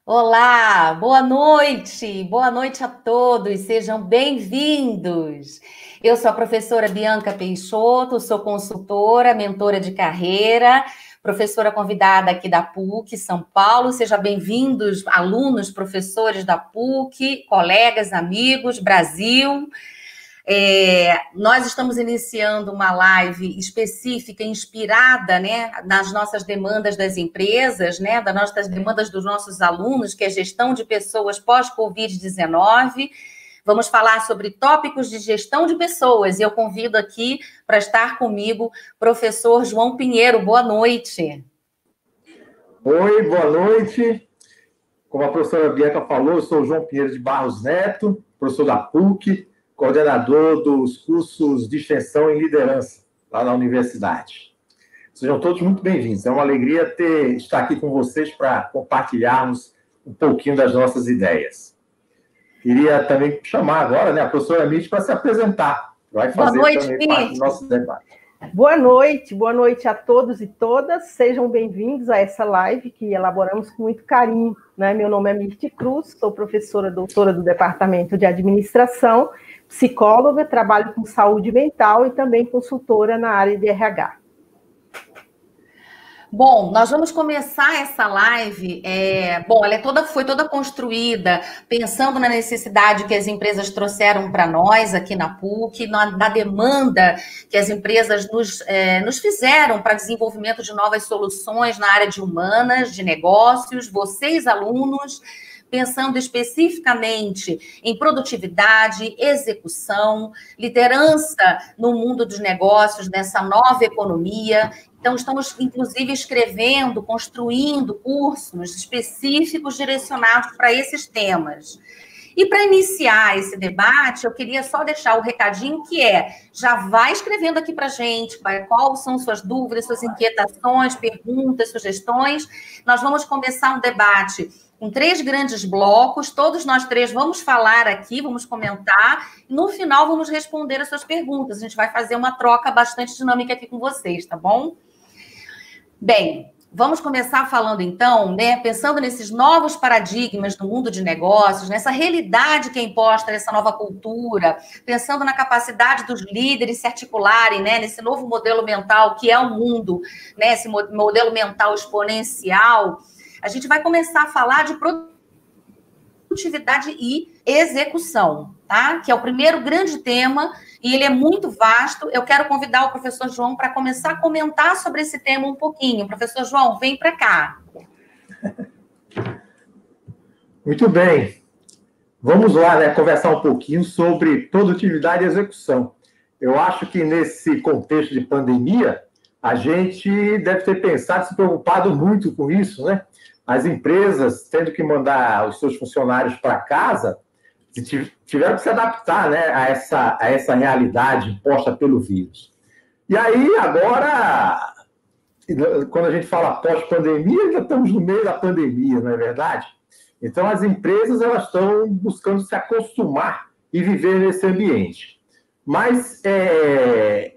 Olá, boa noite a todos, sejam bem-vindos. Eu sou a professora Bianca Peixoto, sou consultora, mentora de carreira, professora convidada aqui da PUC São Paulo. Sejam bem-vindos, alunos, professores da PUC, colegas, amigos, Brasil. Nós estamos iniciando uma live específica, inspirada, né, nas nossas demandas das empresas, né, das nossas demandas dos nossos alunos, que é gestão de pessoas pós-Covid-19. Vamos falar sobre tópicos de gestão de pessoas, e eu convido aqui para estar comigo o professor João Pinheiro. Boa noite. Oi, boa noite. Como a professora Bianca falou, eu sou o João Pinheiro de Barros Neto, professor da PUC, coordenador dos cursos de extensão em liderança, lá na universidade. Sejam todos muito bem-vindos. É uma alegria estar aqui com vocês para compartilharmos um pouquinho das nossas ideias. Queria também chamar agora, né, a professora Mitty para se apresentar. Vai fazer também parte do nosso debate. Boa noite a todos e todas. Sejam bem-vindos a essa live que elaboramos com muito carinho, né? Meu nome é Mirti Cruz, sou professora doutora do Departamento de Administração, psicóloga, trabalho com saúde mental e também consultora na área de RH. Bom, nós vamos começar essa live. Ela foi toda construída pensando na necessidade que as empresas trouxeram para nós aqui na PUC, na demanda que as empresas nos fizeram para desenvolvimento de novas soluções na área de humanas, de negócios, vocês, alunos, pensando especificamente em produtividade, execução, liderança no mundo dos negócios, nessa nova economia. Então, estamos, inclusive, escrevendo, construindo cursos específicos direcionados para esses temas. E para iniciar esse debate, eu queria só deixar o recadinho que já vai escrevendo aqui para a gente, quais são suas dúvidas, suas inquietações, perguntas, sugestões. Nós vamos começar um debate com 3 grandes blocos, todos nós 3 vamos falar aqui, vamos comentar, e no final vamos responder as suas perguntas. A gente vai fazer uma troca bastante dinâmica aqui com vocês, tá bom? Bem, vamos começar falando então, né, pensando nesses novos paradigmas do mundo de negócios, nessa realidade que é imposta nessa nova cultura, pensando na capacidade dos líderes se articularem, né, nesse novo modelo mental que é o mundo, né, esse modelo mental exponencial. A gente vai começar a falar de produtividade e execução, tá? Que é o primeiro grande tema e ele é muito vasto. Eu quero convidar o professor João para começar a comentar sobre esse tema um pouquinho. Professor João, vem para cá. Muito bem. Vamos lá, né, conversar um pouquinho sobre produtividade e execução. Eu acho que nesse contexto de pandemia, a gente deve ter pensado, se preocupado muito com isso, né? As empresas tendo que mandar os seus funcionários para casa, tiveram que se adaptar, né, a essa realidade imposta pelo vírus. E aí, agora, quando a gente fala pós-pandemia, ainda estamos no meio da pandemia, não é verdade? Então, as empresas elas estão buscando se acostumar e viver nesse ambiente. Mas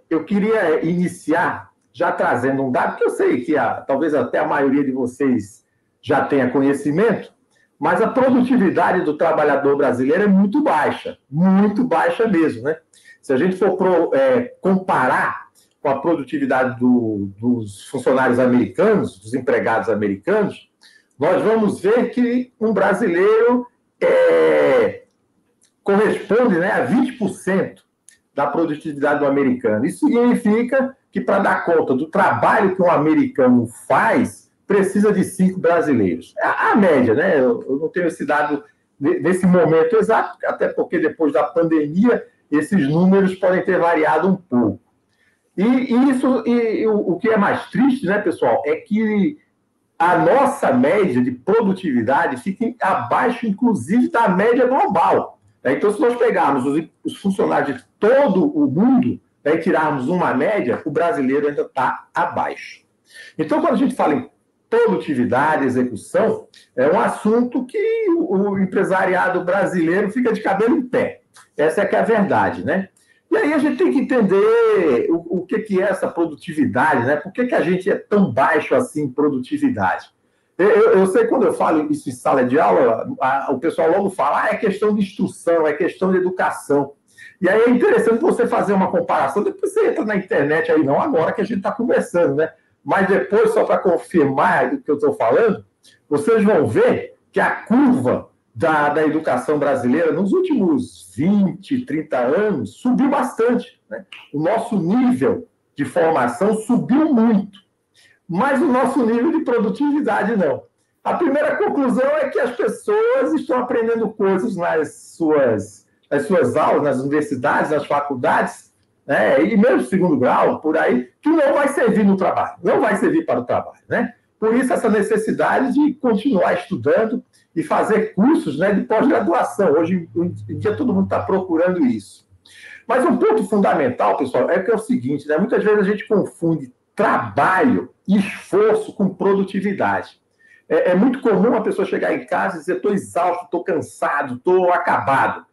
eu queria iniciar já trazendo um dado que eu sei que talvez até a maioria de vocês já tenha conhecimento, mas a produtividade do trabalhador brasileiro é muito baixa mesmo, né? Se a gente for comparar com a produtividade dos funcionários americanos, dos empregados americanos, nós vamos ver que um brasileiro corresponde, né, a 20% da produtividade do americano. Isso significa que, para dar conta do trabalho que um americano faz, precisa de 5 brasileiros. A média, né? Eu não tenho esse dado nesse momento exato, até porque depois da pandemia, esses números podem ter variado um pouco. E o que é mais triste, né, pessoal, é que a nossa média de produtividade fica abaixo, inclusive, da média global. Então, se nós pegarmos os funcionários de todo o mundo, e tirarmos uma média, o brasileiro ainda está abaixo. Então, quando a gente fala em produtividade, execução, é um assunto que o empresariado brasileiro fica de cabelo em pé. Essa é que é a verdade, né? E aí a gente tem que entender o que é essa produtividade, né? Por que a gente é tão baixo assim em produtividade? Eu sei quando eu falo isso em sala de aula, o pessoal logo fala, é questão de instrução, é questão de educação. E aí é interessante você fazer uma comparação, depois você entra na internet aí, não agora que a gente está conversando, né? Mas depois, só para confirmar o que eu estou falando, vocês vão ver que a curva da educação brasileira, nos últimos 20, 30 anos, subiu bastante, né? O nosso nível de formação subiu muito, mas o nosso nível de produtividade não. A primeira conclusão é que as pessoas estão aprendendo coisas nas suas aulas, nas universidades, nas faculdades, né? E mesmo segundo grau, por aí, que não vai servir no trabalho, não vai servir para o trabalho, né? Por isso, essa necessidade de continuar estudando e fazer cursos, né, de pós-graduação. Hoje em dia, todo mundo está procurando isso. Mas um ponto fundamental, pessoal, é que é o seguinte, né? Muitas vezes a gente confunde trabalho e esforço com produtividade. É muito comum a pessoa chegar em casa e dizer, estou exausto, estou cansado, estou acabado.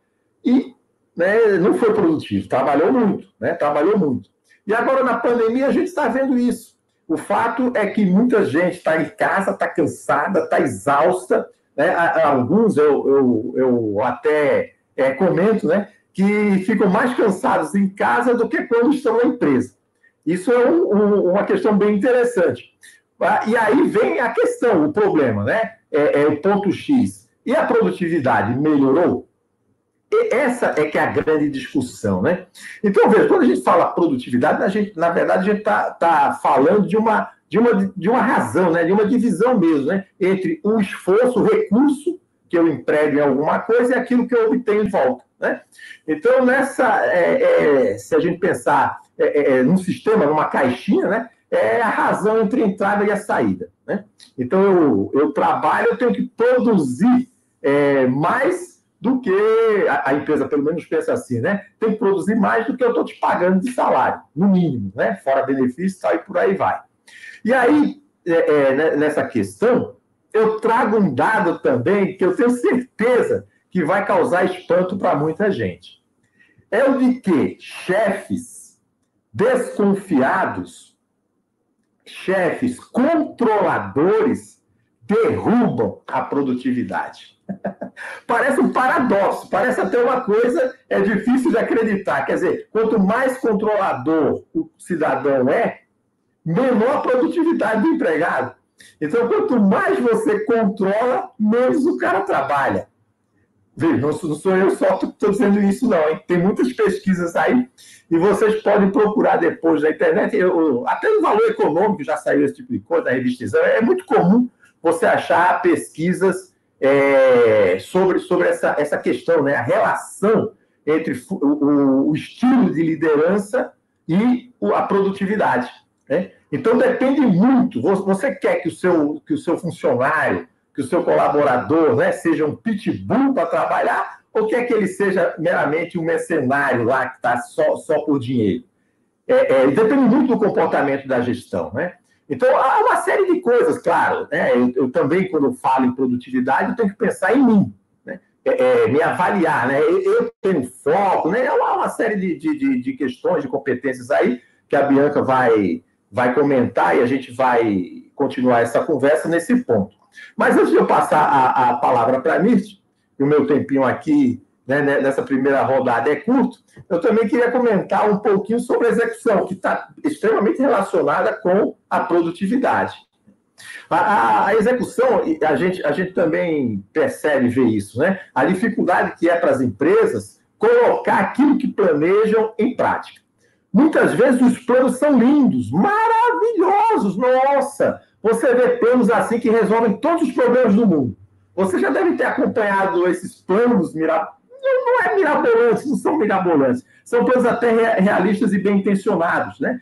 E, né, não foi produtivo, trabalhou muito, né? Trabalhou muito. E agora, na pandemia, a gente está vendo isso. O fato é que muita gente está em casa, está cansada, está exausta, né? Alguns, eu até comento, né, que ficam mais cansados em casa do que quando estão na empresa. Isso é uma questão bem interessante. E aí vem a questão, o problema, né? O ponto X. E a produtividade melhorou? E essa é que é a grande discussão, né? Então, veja, quando a gente fala produtividade, na verdade, a gente está falando de uma razão, né? De uma divisão mesmo, né? Entre o esforço, o recurso que eu emprego em alguma coisa e aquilo que eu obtenho de volta, né? Então, se a gente pensar num sistema, numa caixinha, né? É a razão entre a entrada e a saída, né? Então, eu trabalho, eu tenho que produzir mais do que a empresa, pelo menos, pensa assim, né? Tem que produzir mais do que eu estou te pagando de salário, no mínimo, né? Fora benefício, tal, e por aí vai. E aí, nessa questão, eu trago um dado também que eu tenho certeza que vai causar espanto para muita gente. É o de que chefes desconfiados, chefes controladores, derrubam a produtividade. Parece um paradoxo, parece até uma coisa difícil de acreditar. Quer dizer, quanto mais controlador o cidadão menor a produtividade do empregado. Então, quanto mais você controla, menos o cara trabalha. Veja, não sou eu só que estou dizendo isso, não, hein? Tem muitas pesquisas aí, e vocês podem procurar depois na internet. Até no Valor Econômico já saiu esse tipo de coisa, na revista Exame. É muito comum você achar pesquisas sobre essa questão, né? A relação entre o estilo de liderança e a produtividade, né? Então, depende muito. Você quer que o seu funcionário, que o seu colaborador, né, seja um pitbull para trabalhar, ou quer que ele seja meramente um mercenário lá que está só por dinheiro? Depende muito do comportamento da gestão, né? Então, há uma série de coisas, claro, né? Eu também, quando eu falo em produtividade, eu tenho que pensar em mim, né? Me avaliar, né? Eu tenho foco, né? Há uma série de questões, de competências aí, que a Bianca vai comentar e a gente vai continuar essa conversa nesse ponto. Mas antes de eu passar a palavra para a Mirth, e o meu tempinho aqui, né, nessa primeira rodada é curto, eu também queria comentar um pouquinho sobre a execução, que está extremamente relacionada com a produtividade. A execução, a gente também percebe, vê isso, né? A dificuldade que é para as empresas colocar aquilo que planejam em prática. Muitas vezes os planos são lindos, maravilhosos, nossa! Você vê planos assim que resolvem todos os problemas do mundo. Você já deve ter acompanhado esses planos não é mirabolantes, não são mirabolantes. São planos até realistas e bem intencionados, né?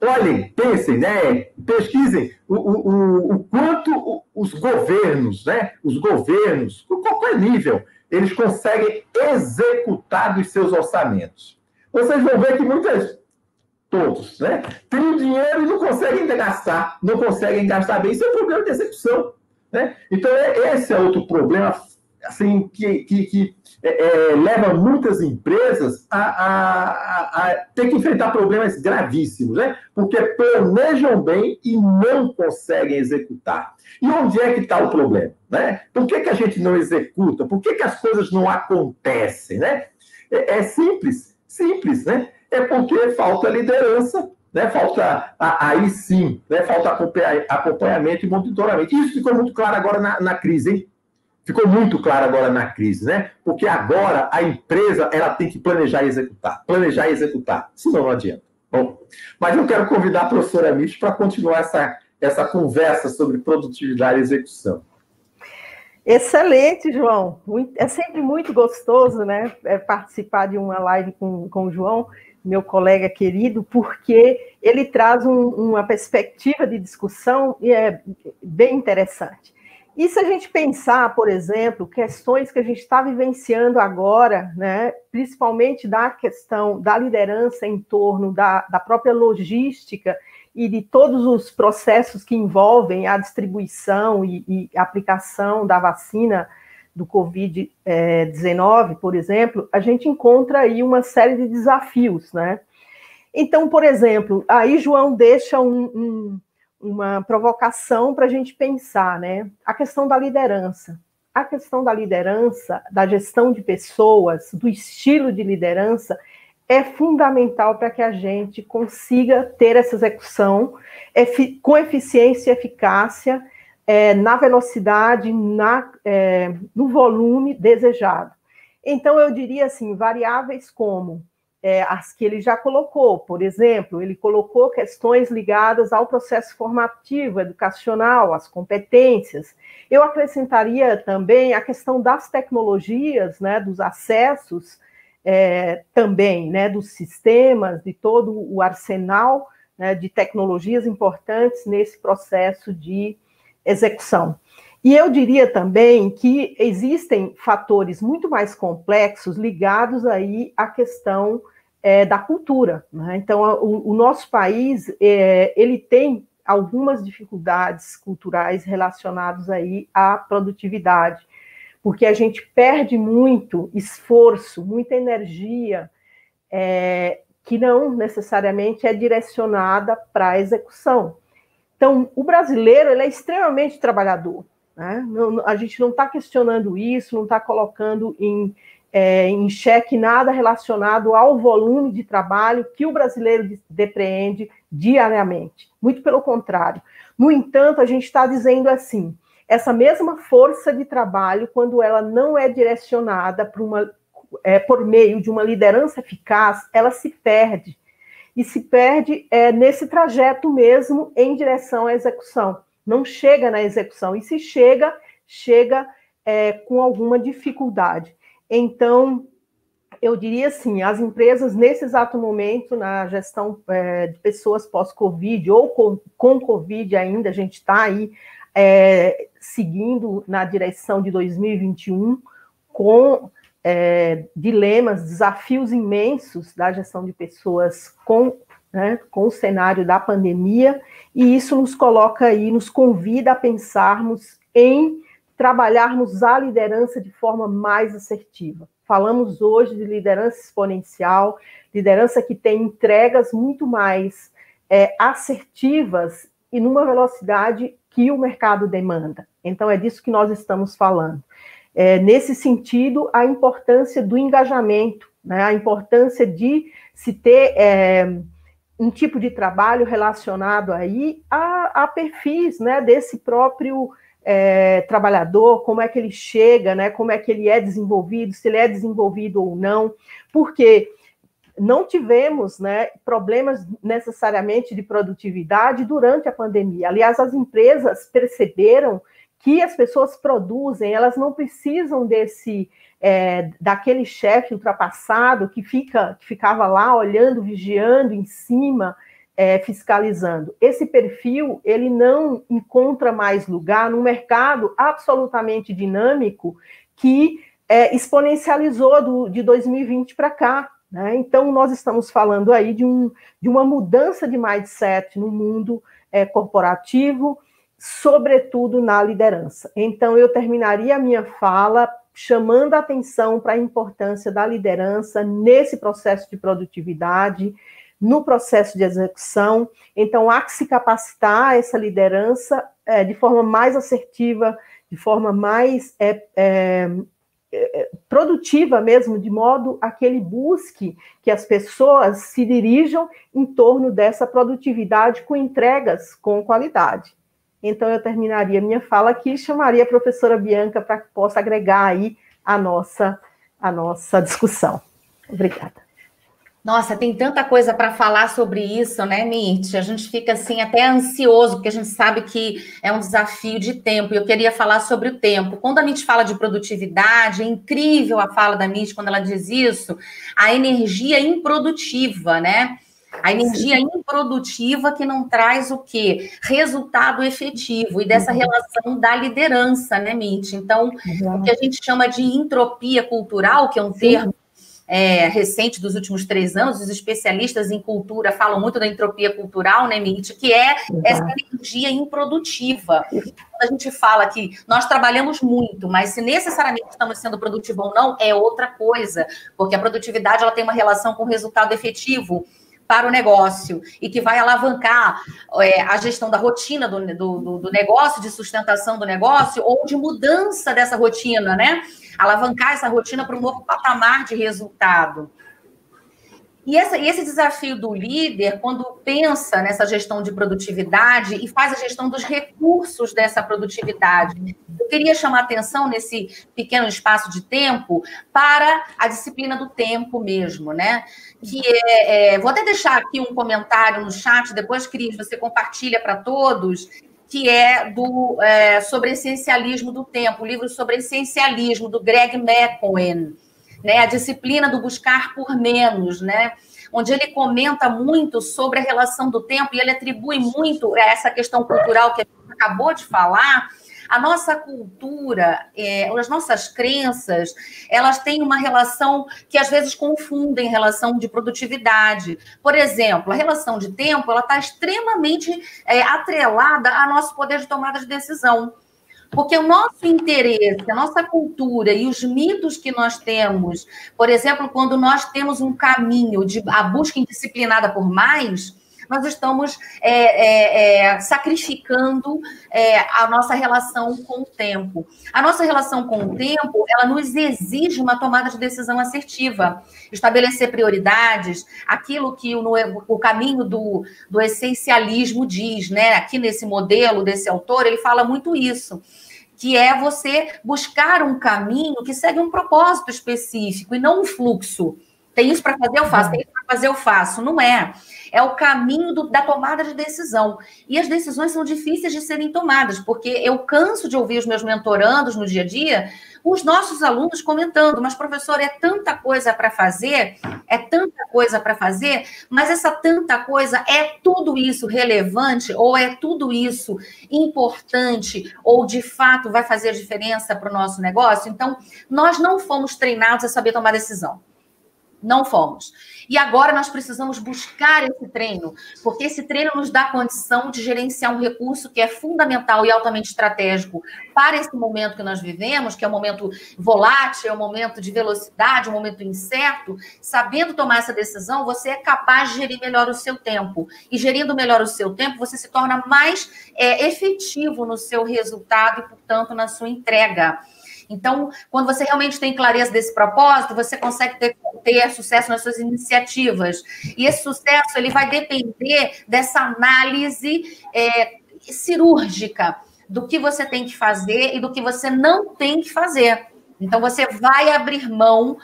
Olhem, pensem, né? Pesquisem o quanto os governos, né? Os governos, em qualquer nível, eles conseguem executar dos seus orçamentos. Vocês vão ver que todos, né? Têm dinheiro e não conseguem gastar, não conseguem gastar bem. Isso é um problema de execução, né? Então, esse é outro problema assim, que leva muitas empresas a ter que enfrentar problemas gravíssimos, né? Porque planejam bem e não conseguem executar. E onde é que está o problema, né? Por que a gente não executa? Por que as coisas não acontecem, né? É simples, né? É porque falta liderança, né? Falta, aí sim, né? Falta acompanhamento e monitoramento. Isso ficou muito claro agora na crise, hein? Ficou muito claro agora na crise, né? Porque agora a empresa ela tem que planejar e executar, senão não adianta. Bom, mas eu quero convidar a professora Mirth para continuar essa conversa sobre produtividade e execução. Excelente, João. É sempre muito gostoso, né, participar de uma live com o João, meu colega querido, porque ele traz uma perspectiva de discussão e é bem interessante. E se a gente pensar, por exemplo, questões que a gente está vivenciando agora, né, principalmente da questão da liderança em torno da própria logística e de todos os processos que envolvem a distribuição e aplicação da vacina do Covid-19, por exemplo, a gente encontra aí uma série de desafios, né? Então, por exemplo, aí João deixa uma provocação para a gente pensar, né? A questão da liderança. A questão da liderança, da gestão de pessoas, do estilo de liderança, é fundamental para que a gente consiga ter essa execução com eficiência e eficácia, na velocidade, no volume desejado. Então, eu diria assim, variáveis como as que ele já colocou, por exemplo, ele colocou questões ligadas ao processo formativo, educacional, às competências. Eu acrescentaria também a questão das tecnologias, né, dos acessos, também, né, dos sistemas, de todo o arsenal, né, de tecnologias importantes nesse processo de execução. E eu diria também que existem fatores muito mais complexos ligados aí à questão da cultura, né? Então, o nosso país, ele tem algumas dificuldades culturais relacionadas aí à produtividade, porque a gente perde muito esforço, muita energia, que não necessariamente é direcionada para a execução. Então, o brasileiro, ele é extremamente trabalhador, né? A gente não está questionando isso, não está colocando em xeque nada relacionado ao volume de trabalho que o brasileiro depreende diariamente. Muito pelo contrário. No entanto, a gente está dizendo assim, essa mesma força de trabalho, quando ela não é direcionada por meio de uma liderança eficaz, ela se perde. E se perde nesse trajeto mesmo em direção à execução. Não chega na execução. E se chega com alguma dificuldade. Então, eu diria assim, as empresas, nesse exato momento, na gestão de pessoas pós-Covid ou com Covid ainda, a gente está aí seguindo na direção de 2021 com dilemas, desafios imensos da gestão de pessoas com o cenário da pandemia, e isso nos coloca aí, nos convida a pensarmos em trabalharmos a liderança de forma mais assertiva. Falamos hoje de liderança exponencial, liderança que tem entregas muito mais assertivas e numa velocidade que o mercado demanda. Então, é disso que nós estamos falando. Nesse sentido, a importância do engajamento, né? A importância de se ter um tipo de trabalho relacionado aí a perfis, né, desse próprio trabalhador, como é que ele chega, né, como é que ele é desenvolvido, se ele é desenvolvido ou não, porque não tivemos, né, problemas necessariamente de produtividade durante a pandemia. Aliás, as empresas perceberam que as pessoas produzem, elas não precisam daquele chefe ultrapassado que ficava lá olhando, vigiando em cima, fiscalizando. Esse perfil, ele não encontra mais lugar num mercado absolutamente dinâmico que exponencializou de 2020 para cá, né? Então, nós estamos falando aí de uma mudança de mindset no mundo corporativo, sobretudo na liderança. Então, eu terminaria a minha fala chamando a atenção para a importância da liderança nesse processo de produtividade, no processo de execução. Então, há que se capacitar essa liderança de forma mais assertiva, de forma mais produtiva mesmo, de modo a que ele busque que as pessoas se dirijam em torno dessa produtividade com entregas com qualidade. Então, eu terminaria minha fala aqui e chamaria a professora Bianca para que possa agregar aí a nossa discussão. Obrigada. Nossa, tem tanta coisa para falar sobre isso, né, Mirth? A gente fica assim até ansioso, porque a gente sabe que é um desafio de tempo. E eu queria falar sobre o tempo. Quando a Mirth fala de produtividade, é incrível a fala da Mirth quando ela diz isso, a energia improdutiva, né? A energia improdutiva que não traz o quê? Resultado efetivo. E dessa relação da liderança, né, Mirth? Então, o que a gente chama de entropia cultural, que é um termo recente dos últimos 3 anos, os especialistas em cultura falam muito da entropia cultural, né, Mirth, que é essa energia improdutiva. Quando a gente fala que nós trabalhamos muito, mas se necessariamente estamos sendo produtivos ou não, é outra coisa, porque a produtividade ela tem uma relação com o resultado efetivo para o negócio e que vai alavancar a gestão da rotina do negócio, de sustentação do negócio ou de mudança dessa rotina, né? Alavancar essa rotina para um novo patamar de resultado. E esse desafio do líder, quando pensa nessa gestão de produtividade e faz a gestão dos recursos dessa produtividade, eu queria chamar a atenção nesse pequeno espaço de tempo para a disciplina do tempo mesmo, né? Que vou até deixar aqui um comentário no chat, depois, Cris, você compartilha para todos, que é sobre essencialismo do tempo, o livro sobre essencialismo, do Greg McKeown, né, a disciplina do buscar por menos, né, onde ele comenta muito sobre a relação do tempo e ele atribui muito a essa questão cultural que a gente acabou de falar. A nossa cultura, as nossas crenças, elas têm uma relação que às vezes confundem relação de produtividade. Por exemplo, a relação de tempo ela está extremamente atrelada ao nosso poder de tomada de decisão. Porque o nosso interesse, a nossa cultura e os mitos que nós temos, por exemplo, quando nós temos um caminho de a busca indisciplinada por mais, nós estamos sacrificando a nossa relação com o tempo. A nossa relação com o tempo, ela nos exige uma tomada de decisão assertiva, estabelecer prioridades, aquilo que o caminho do essencialismo diz, né? Aqui nesse modelo desse autor, ele fala muito isso, que é você buscar um caminho que segue um propósito específico e não um fluxo. Tem isso para fazer, eu faço. Tem isso para fazer, eu faço. Não é. É o caminho da tomada de decisão. E as decisões são difíceis de serem tomadas, porque eu canso de ouvir os meus mentorandos no dia a dia, os nossos alunos comentando, mas, professor, é tanta coisa para fazer, mas essa tanta coisa é tudo isso relevante, ou é tudo isso importante, ou de fato vai fazer diferença para o nosso negócio? Então, nós não fomos treinados a saber tomar decisão. Não fomos. E agora nós precisamos buscar esse treino, porque esse treino nos dá a condição de gerenciar um recurso que é fundamental e altamente estratégico para esse momento que nós vivemos, que é um momento volátil, é um momento de velocidade, um momento incerto. Sabendo tomar essa decisão, você é capaz de gerir melhor o seu tempo. E gerindo melhor o seu tempo, você se torna mais efetivo no seu resultado e, portanto, na sua entrega. Então, quando você realmente tem clareza desse propósito, você consegue ter sucesso nas suas iniciativas. E esse sucesso ele vai depender dessa análise cirúrgica do que você tem que fazer e do que você não tem que fazer. Então, você vai abrir mão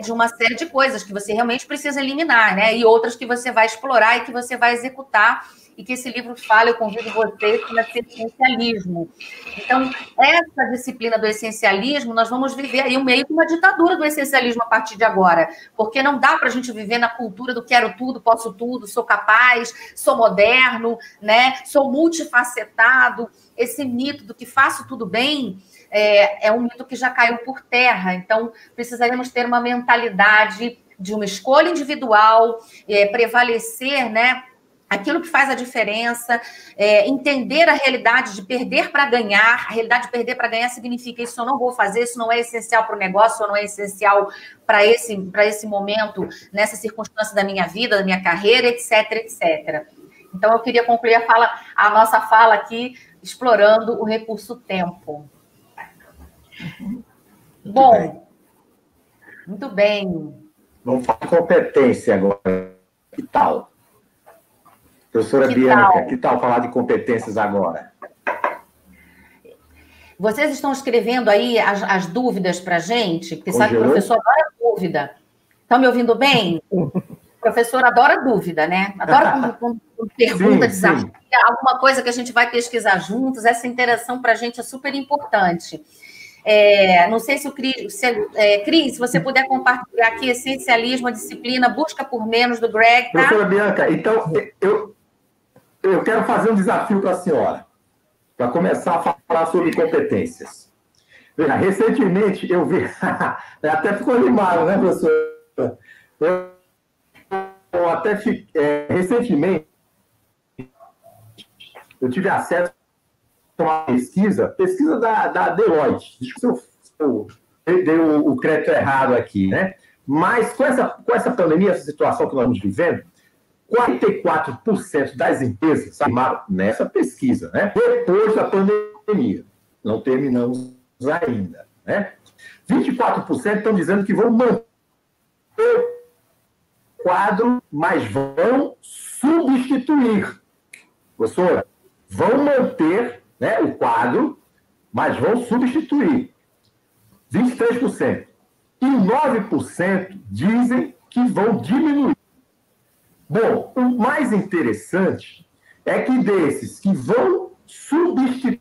de uma série de coisas que você realmente precisa eliminar, né? E outras que você vai explorar e que você vai executar. E que esse livro fala, eu convido vocês para esse essencialismo. Então, essa disciplina do essencialismo, nós vamos viver aí meio que uma ditadura do essencialismo a partir de agora, porque não dá para a gente viver na cultura do quero tudo, posso tudo, sou capaz, sou moderno, né? Sou multifacetado. Esse mito do que faço tudo bem é um mito que já caiu por terra. Então, precisaremos ter uma mentalidade de uma escolha individual, prevalecer, né? aquilo que faz a diferença, entender a realidade de perder para ganhar. A realidade de perder para ganhar significa isso eu não vou fazer, isso não é essencial para o negócio, isso não é essencial para esse momento, nessa circunstância da minha vida, da minha carreira, etc, etc. Então, eu queria concluir a nossa fala aqui, explorando o recurso tempo. Bom, muito bem. Vamos falar de competência agora. Que tal? Professora Bianca, que tal falar de competências agora? Vocês estão escrevendo aí as dúvidas para a gente? Porque sabe que o professor adora dúvida. Estão me ouvindo bem? O professor adora dúvida, né? Adora quando pergunta, desafia, alguma coisa que a gente vai pesquisar juntos. Essa interação para a gente é super importante. Não sei se o Cris, se você puder compartilhar aqui Essencialismo, a Disciplina, Busca por Menos, do Greg, tá? Professora Bianca, então, eu quero fazer um desafio para a senhora, para começar a falar sobre competências. Veja, recentemente eu vi... até ficou animado, né, professor? Eu até recentemente eu tive acesso a uma pesquisa da Deloitte. Desculpa se eu dei o crédito errado aqui, né? Mas com essa pandemia, essa situação que nós estamos vivendo, 44% das empresas afirmaram nessa pesquisa, né? Depois da pandemia. Não terminamos ainda, né? 24% estão dizendo que vão manter o quadro, mas vão substituir. Professora, vão manter, né, o quadro, mas vão substituir. 23%. E 9% dizem que vão diminuir. Bom, o mais interessante é que desses que vão substituir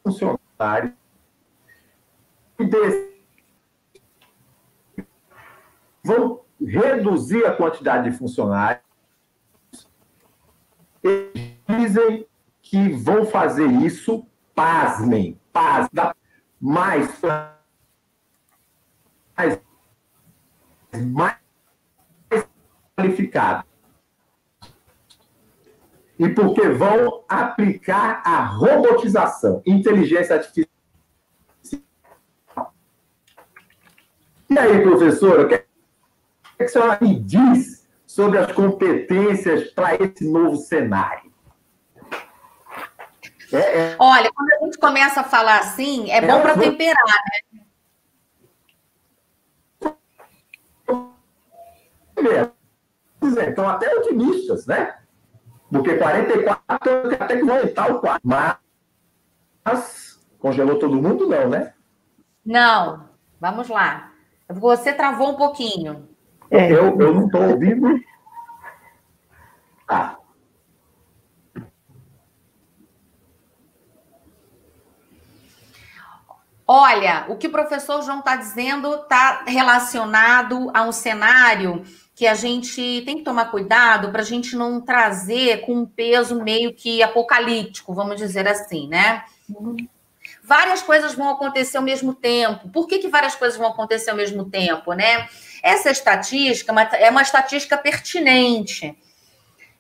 funcionários, vão reduzir a quantidade de funcionários, eles dizem que vão fazer isso, pasmem, mais qualificado. E porque vão aplicar a robotização, inteligência artificial. E aí, professora, o que a senhora me diz sobre as competências para esse novo cenário? Olha, quando a gente começa a falar assim, é bom para temperar, né? Então, até otimistas, né? Porque 44 até que vão aumentar o quadro. Mas congelou todo mundo, não, né? Não. Vamos lá. Você travou um pouquinho. Eu não estou ouvindo. Ah. Olha, o que o professor João está dizendo está relacionado a um cenário que a gente tem que tomar cuidado para a gente não trazer com um peso meio que apocalíptico, vamos dizer assim, né? Várias coisas vão acontecer ao mesmo tempo. Por que várias coisas vão acontecer ao mesmo tempo, né? Essa estatística é uma estatística pertinente.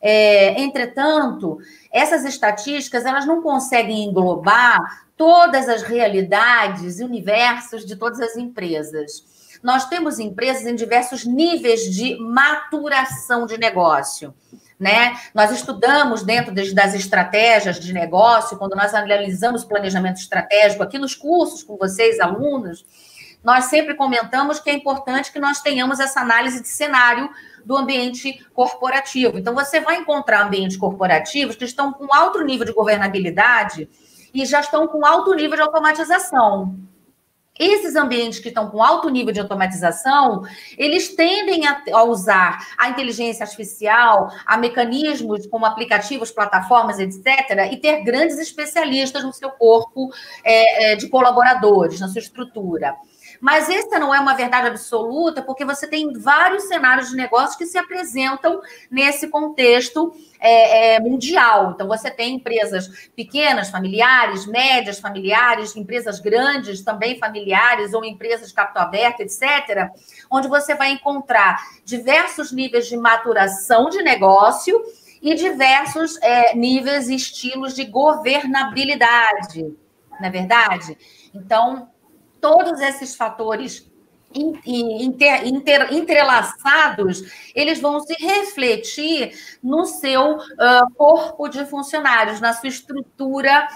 Entretanto, essas estatísticas elas não conseguem englobar todas as realidades e universos de todas as empresas. Nós temos empresas em diversos níveis de maturação de negócio, né? Nós estudamos dentro das estratégias de negócio, quando nós analisamos planejamento estratégico aqui nos cursos com vocês, alunos, nós sempre comentamos que é importante que nós tenhamos essa análise de cenário do ambiente corporativo. Então, você vai encontrar ambientes corporativos que estão com alto nível de governabilidade e já estão com alto nível de automatização. Esses ambientes que estão com alto nível de automatização, eles tendem a usar a inteligência artificial, a mecanismos como aplicativos, plataformas, etc., e ter grandes especialistas no seu corpo de colaboradores, na sua estrutura. Mas essa não é uma verdade absoluta, porque você tem vários cenários de negócios que se apresentam nesse contexto mundial. Então, você tem empresas pequenas, familiares, médias, familiares, empresas grandes, também familiares, ou empresas de capital aberto, etc., onde você vai encontrar diversos níveis de maturação de negócio e diversos níveis e estilos de governabilidade, não é verdade? Então, todos esses fatores entrelaçados, eles vão se refletir no seu corpo de funcionários, na sua estrutura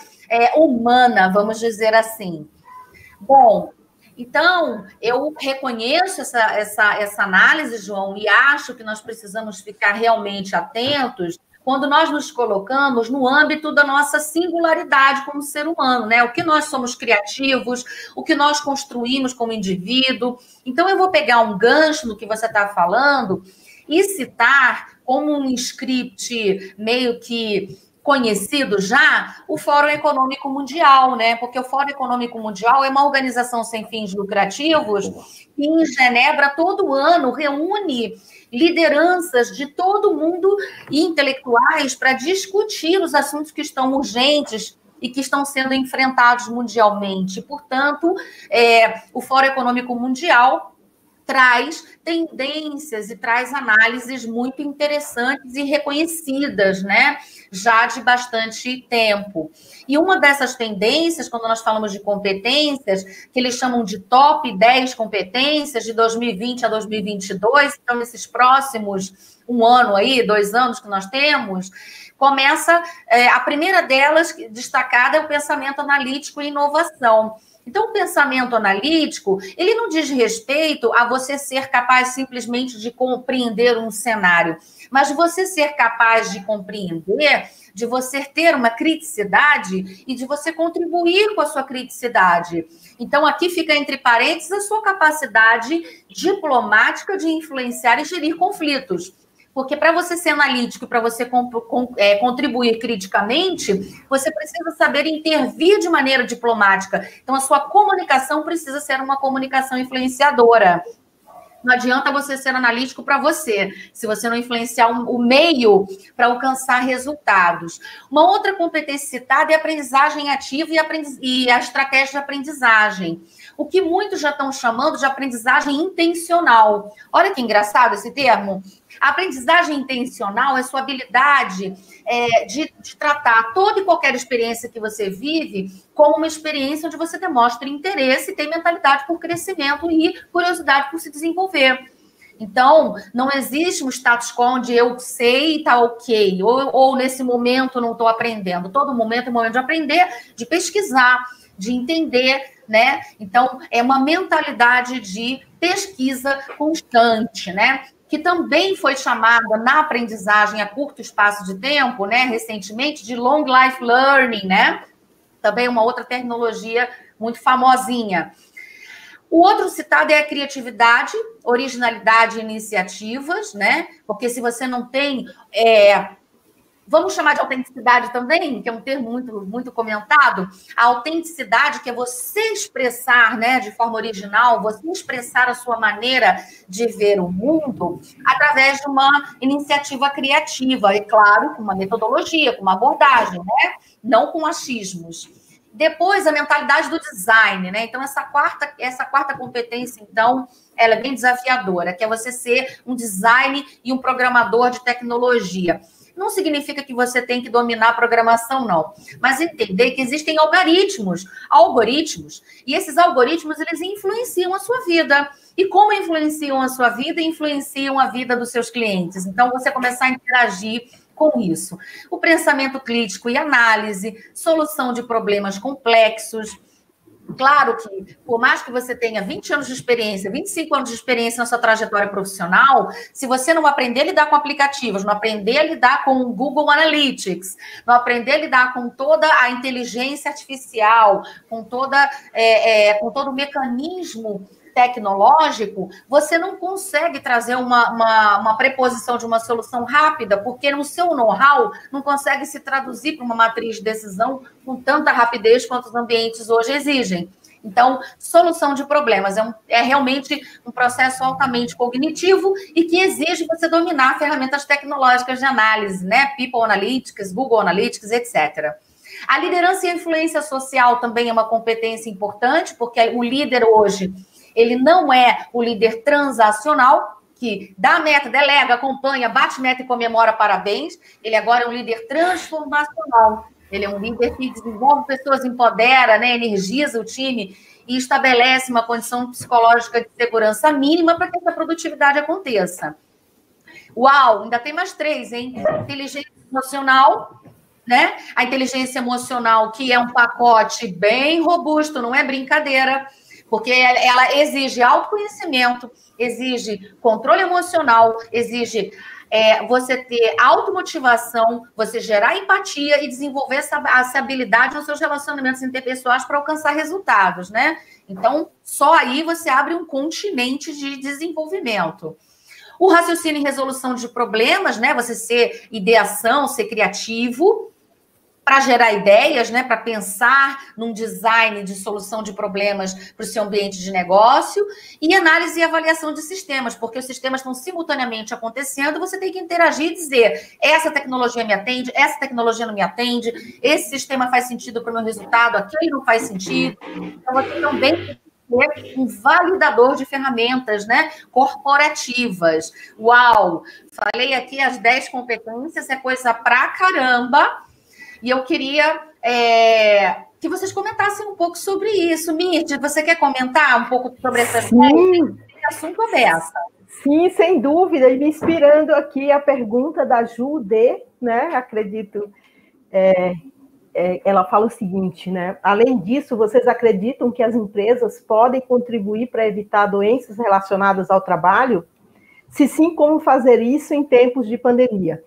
humana, vamos dizer assim. Bom, então, eu reconheço essa análise, João, e acho que nós precisamos ficar realmente atentos quando nós nos colocamos no âmbito da nossa singularidade como ser humano, né? O que nós somos criativos, o que nós construímos como indivíduo. Então, eu vou pegar um gancho no que você está falando e citar como um script meio que conhecido já, o Fórum Econômico Mundial, né? Porque o Fórum Econômico Mundial é uma organização sem fins lucrativos que, em Genebra, todo ano reúne lideranças de todo mundo e intelectuais para discutir os assuntos que estão urgentes e que estão sendo enfrentados mundialmente. Portanto, o Fórum Econômico Mundial traz tendências e traz análises muito interessantes e reconhecidas, né? Já de bastante tempo. E uma dessas tendências, quando nós falamos de competências, que eles chamam de top 10 competências de 2020 a 2022, então esses próximos 1 ano aí, 2 anos que nós temos, começa, a primeira delas destacada é o pensamento analítico e inovação. Então, o pensamento analítico, ele não diz respeito a você ser capaz simplesmente de compreender um cenário, mas de você ser capaz de compreender, de você ter uma criticidade e de você contribuir com a sua criticidade. Então, aqui fica entre parênteses a sua capacidade diplomática de influenciar e gerir conflitos. Porque para você ser analítico, para você contribuir criticamente, você precisa saber intervir de maneira diplomática. Então, a sua comunicação precisa ser uma comunicação influenciadora. Não adianta você ser analítico para você, se você não influenciar o meio para alcançar resultados. Uma outra competência citada é a aprendizagem ativa e a estratégia de aprendizagem. O que muitos já estão chamando de aprendizagem intencional. Olha que engraçado esse termo. A aprendizagem intencional é sua habilidade de tratar toda e qualquer experiência que você vive como uma experiência onde você demonstra interesse e tem mentalidade por crescimento e curiosidade por se desenvolver. Então, não existe um status quo onde eu sei e está ok, ou nesse momento não estou aprendendo. Todo momento é momento de aprender, de pesquisar, de entender, né? Então, é uma mentalidade de pesquisa constante, né? Que também foi chamada na aprendizagem a curto espaço de tempo, né? Recentemente, de Long Life Learning, né? Também uma outra tecnologia muito famosinha. O outro citado é a criatividade, originalidade e iniciativas, né? Porque se você não tem... Vamos chamar de autenticidade também, que é um termo muito, muito comentado. A autenticidade, que é você expressar, né, de forma original, você expressar a sua maneira de ver o mundo através de uma iniciativa criativa, e claro, com uma metodologia, com uma abordagem, né? Não com achismos. Depois, a mentalidade do design, né? Então, essa quarta competência, então, ela é bem desafiadora, que é você ser um design e um programador de tecnologia. Não significa que você tem que dominar a programação, não. Mas entender que existem algoritmos, e esses algoritmos, eles influenciam a sua vida. E como influenciam a sua vida, influenciam a vida dos seus clientes. Então, você começar a interagir com isso. O pensamento crítico e análise, solução de problemas complexos. Claro que, por mais que você tenha 20 anos de experiência, 25 anos de experiência na sua trajetória profissional, se você não aprender a lidar com aplicativos, não aprender a lidar com o Google Analytics, não aprender a lidar com toda a inteligência artificial, com todo o mecanismo tecnológico, você não consegue trazer uma preposição de uma solução rápida, porque no seu know-how não consegue se traduzir para uma matriz de decisão com tanta rapidez quanto os ambientes hoje exigem. Então, solução de problemas é realmente um processo altamente cognitivo e que exige você dominar ferramentas tecnológicas de análise, né? People Analytics, Google Analytics, etc. A liderança e a influência social também é uma competência importante, porque o líder hoje, ele não é o líder transacional, que dá meta, delega, acompanha, bate meta e comemora parabéns. Ele agora é um líder transformacional. Ele é um líder que desenvolve pessoas, empodera, né, energiza o time e estabelece uma condição psicológica de segurança mínima para que essa produtividade aconteça. Uau, ainda tem mais 3, hein? Inteligência emocional, né? A inteligência emocional, que é um pacote bem robusto, não é brincadeira, porque ela exige autoconhecimento, exige controle emocional, exige você ter automotivação, você gerar empatia e desenvolver essa habilidade nos seus relacionamentos interpessoais para alcançar resultados, né? Então, só aí você abre um continente de desenvolvimento. O raciocínio e resolução de problemas, né? Você ser ideação, ser criativo, para gerar ideias, né, para pensar num design de solução de problemas para o seu ambiente de negócio, e análise e avaliação de sistemas, porque os sistemas estão simultaneamente acontecendo, você tem que interagir e dizer, essa tecnologia me atende, essa tecnologia não me atende, esse sistema faz sentido para o meu resultado, aquele não faz sentido. Então, você também tem que ser um validador de ferramentas, né, corporativas. Uau! Falei aqui as 10 competências, é coisa pra caramba. E eu queria que vocês comentassem um pouco sobre isso. Mirth, você quer comentar um pouco sobre essas coisas? Que assunto aberto. Sim, sem dúvida. E me inspirando aqui a pergunta da Jude, né? Acredito. Ela fala o seguinte, né? Além disso, vocês acreditam que as empresas podem contribuir para evitar doenças relacionadas ao trabalho? Se sim, como fazer isso em tempos de pandemia?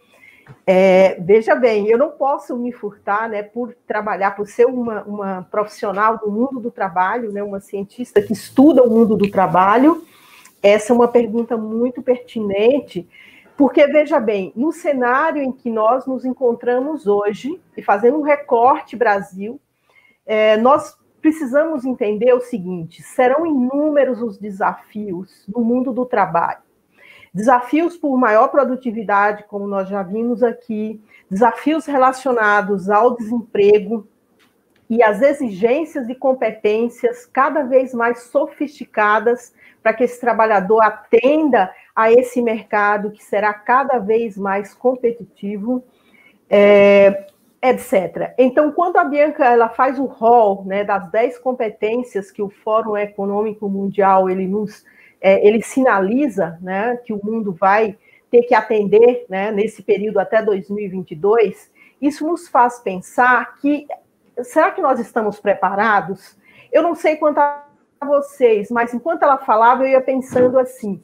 Veja bem, eu não posso me furtar, né, por trabalhar, por ser uma profissional do mundo do trabalho, né, uma cientista que estuda o mundo do trabalho. Essa é uma pergunta muito pertinente, porque, veja bem, no cenário em que nós nos encontramos hoje, e fazendo um recorte Brasil, nós precisamos entender o seguinte: serão inúmeros os desafios no mundo do trabalho. Desafios por maior produtividade, como nós já vimos aqui, desafios relacionados ao desemprego e às exigências de competências cada vez mais sofisticadas para que esse trabalhador atenda a esse mercado que será cada vez mais competitivo, etc. Então, quando a Bianca ela faz o rol, né, das 10 competências que o Fórum Econômico Mundial ele sinaliza, né, que o mundo vai ter que atender, né, nesse período até 2022, isso nos faz pensar que, será que nós estamos preparados? Eu não sei quanto a vocês, mas enquanto ela falava, eu ia pensando assim,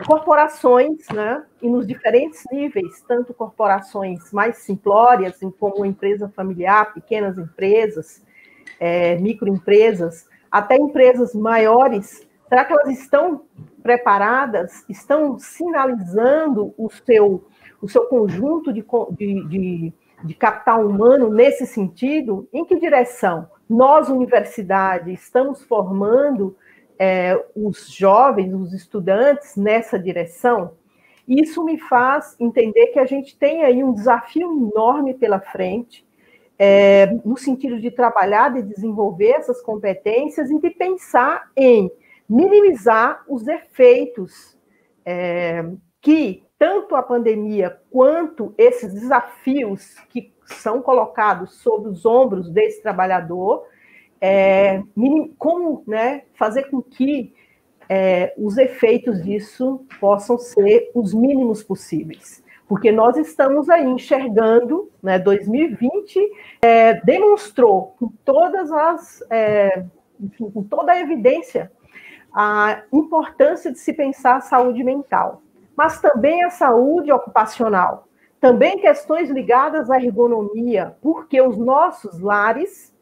corporações, né, e nos diferentes níveis, tanto corporações mais simplórias, como empresa familiar, pequenas empresas, microempresas, até empresas maiores. Será que elas estão preparadas, estão sinalizando o seu conjunto de capital humano nesse sentido? Em que direção? Nós, universidade, estamos formando os jovens, os estudantes nessa direção? Isso me faz entender que a gente tem aí um desafio enorme pela frente, no sentido de trabalhar, de desenvolver essas competências e de pensar em minimizar os efeitos que tanto a pandemia quanto esses desafios que são colocados sobre os ombros desse trabalhador, como, né, fazer com que os efeitos disso possam ser os mínimos possíveis. Porque nós estamos aí enxergando, né, 2020 demonstrou com todas com toda a evidência a importância de se pensar a saúde mental, mas também a saúde ocupacional, também questões ligadas à ergonomia, porque os nossos lares,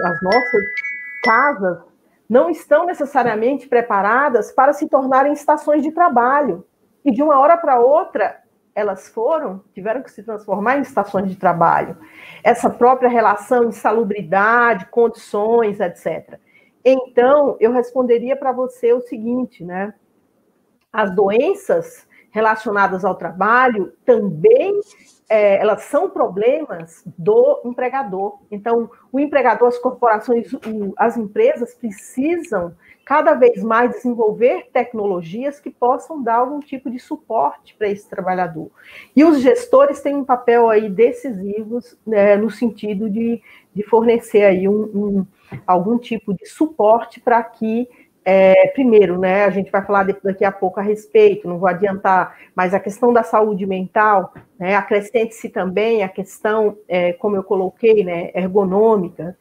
as nossas casas, não estão necessariamente preparadas para se tornarem estações de trabalho. E de uma hora para outra, elas tiveram que se transformar em estações de trabalho. Essa própria relação de insalubridade, condições, etc. Então, eu responderia para você o seguinte, né? As doenças relacionadas ao trabalho também elas são problemas do empregador. Então, o empregador, as corporações, as empresas precisam cada vez mais desenvolver tecnologias que possam dar algum tipo de suporte para esse trabalhador. E os gestores têm um papel aí decisivo, né, no sentido de fornecer aí algum tipo de suporte para que primeiro, né, a gente vai falar daqui a pouco a respeito, não vou adiantar, mas a questão da saúde mental, né, acrescente-se também a questão, como eu coloquei, né, ergonômica,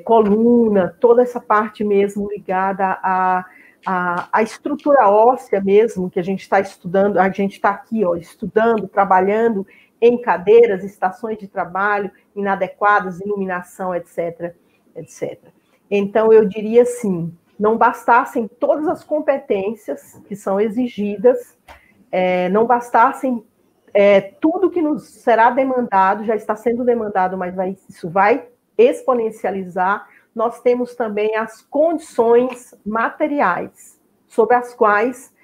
coluna, toda essa parte mesmo ligada à estrutura óssea mesmo, que a gente está estudando, a gente está aqui, ó, estudando, trabalhando em cadeiras, estações de trabalho inadequadas, iluminação, etc, etc. Então, eu diria assim, não bastassem todas as competências que são exigidas, não bastassem tudo que nos será demandado, já está sendo demandado, mas isso vai exponencializar. Nós temos também as condições materiais, sobre as quais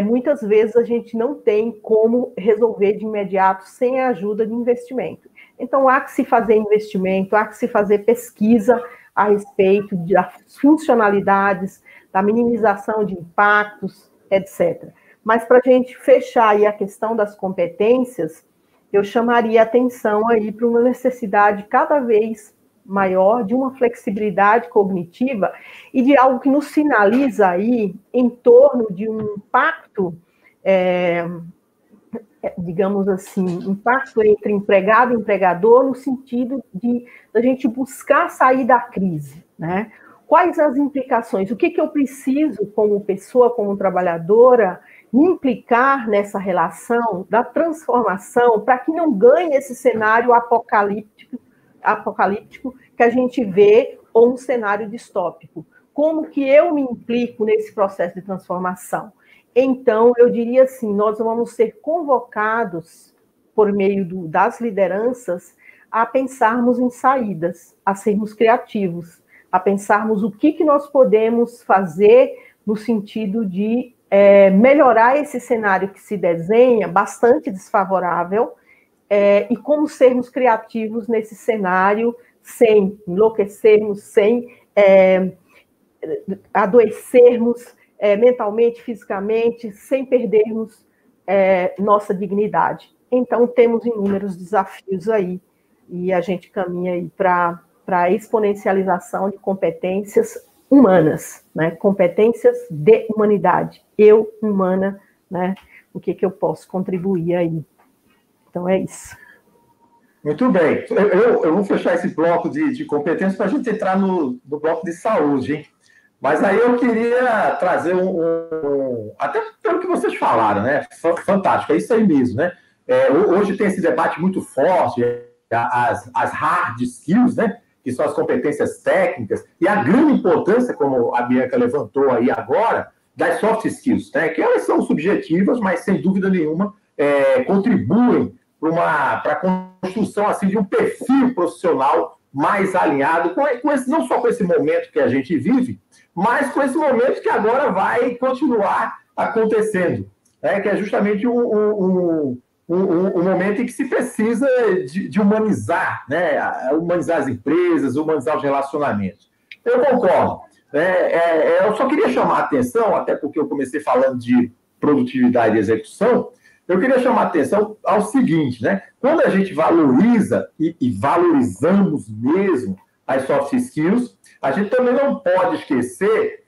muitas vezes a gente não tem como resolver de imediato sem a ajuda de investimento. Então, há que se fazer investimento, há que se fazer pesquisa a respeito das funcionalidades, da minimização de impactos, etc. Mas para a gente fechar aí a questão das competências, eu chamaria atenção aí para uma necessidade cada vez maior de uma flexibilidade cognitiva e de algo que nos sinaliza aí em torno de um impacto, digamos assim, impacto entre empregado e empregador, no sentido de a gente buscar sair da crise, né? Quais as implicações? O que eu preciso, como pessoa, como trabalhadora, me implicar nessa relação da transformação para que não ganhe esse cenário apocalíptico que a gente vê, ou um cenário distópico? Como que eu me implico nesse processo de transformação? Então, eu diria assim, nós vamos ser convocados, por meio das lideranças, a pensarmos em saídas, a sermos criativos, a pensarmos o que nós podemos fazer no sentido de melhorar esse cenário que se desenha, bastante desfavorável, e como sermos criativos nesse cenário, sem enlouquecermos, sem adoecermos, mentalmente, fisicamente, sem perdermos nossa dignidade. Então, temos inúmeros desafios aí, e a gente caminha aí para a exponencialização de competências humanas, né? Competências de humanidade. Eu, humana, né? O que eu posso contribuir aí? Então, é isso. Muito bem. Eu vou fechar esse bloco de competências para a gente entrar no bloco de saúde, hein? Mas aí eu queria trazer até pelo que vocês falaram, né? Fantástico, é isso aí mesmo, né? Hoje tem esse debate muito forte, as hard skills, né? Que são as competências técnicas, e a grande importância, como a Bianca levantou aí agora, das soft skills, né? Que elas são subjetivas, mas sem dúvida nenhuma contribuem para a construção assim, de um perfil profissional mais alinhado, não só com esse momento que a gente vive, mas com esse momento que agora vai continuar acontecendo, né? Que é justamente um momento em que se precisa de humanizar, né? Humanizar as empresas, humanizar os relacionamentos. Eu concordo. Eu só queria chamar a atenção, até porque eu comecei falando de produtividade e execução, eu queria chamar a atenção ao seguinte, né? Quando a gente valoriza, e valorizamos mesmo as soft skills, a gente também não pode esquecer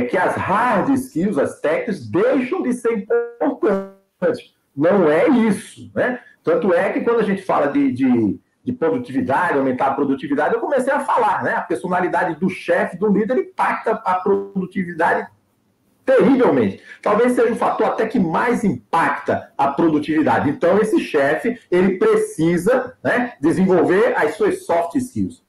que as hard skills, as técnicas, deixam de ser importantes. Não é isso, né? Tanto é que quando a gente fala de produtividade, aumentar a produtividade, eu comecei a falar, né? A personalidade do chefe, do líder, impacta a produtividade terrivelmente. Talvez seja o fator até que mais impacta a produtividade. Então, esse chefe, ele precisa, né, desenvolver as suas soft skills.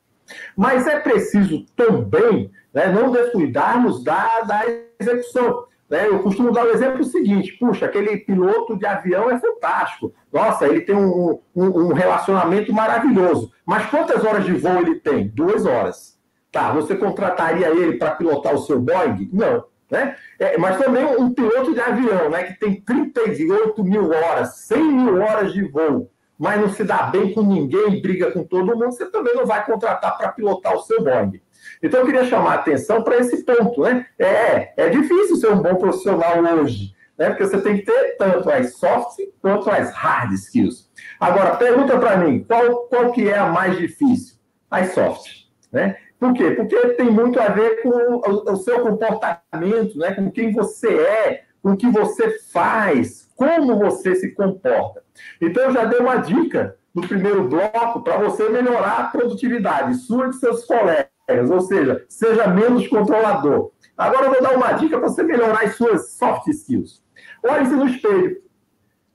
Mas é preciso também, né, não descuidarmos da execução. Eu costumo dar o exemplo seguinte: puxa, aquele piloto de avião é fantástico. Nossa, ele tem um relacionamento maravilhoso. Mas quantas horas de voo ele tem? 2 horas. Tá, você contrataria ele para pilotar o seu Boeing? Não. Né? Mas também um piloto de avião, né, que tem 38 mil horas, 100 mil horas de voo, mas não se dá bem com ninguém, briga com todo mundo, você também não vai contratar para pilotar o seu Boeing. Então, eu queria chamar a atenção para esse ponto. Né? É difícil ser um bom profissional hoje, né? Porque você tem que ter tanto as soft quanto as hard skills. Agora, pergunta para mim, qual que é a mais difícil? As soft. Né? Por quê? Porque tem muito a ver com o seu comportamento, né? Com quem você é, com o que você faz, como você se comporta. Então, eu já dei uma dica no primeiro bloco para você melhorar a produtividade sua e de seus colegas, ou seja menos controlador. Agora, eu vou dar uma dica para você melhorar as suas soft skills. Olhe-se no espelho.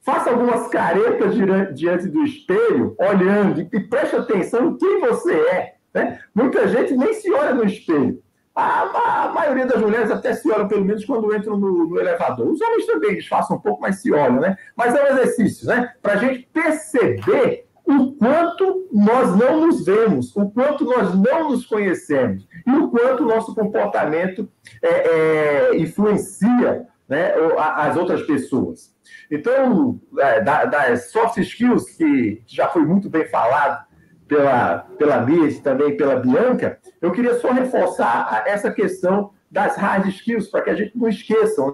Faça algumas caretas diante do espelho, olhando, e preste atenção em quem você é. Né? Muita gente nem se olha no espelho. A maioria das mulheres até se olham, pelo menos, quando entram no elevador. Os homens também disfarçam um pouco, mas se olham. Né? Mas é um exercício, né? Para a gente perceber o quanto nós não nos vemos, o quanto nós não nos conhecemos e o quanto o nosso comportamento influencia, né, as outras pessoas. Então, das soft skills, que já foi muito bem falado pela Mirth e também pela Bianca, eu queria só reforçar essa questão das hard skills, para que a gente não esqueça,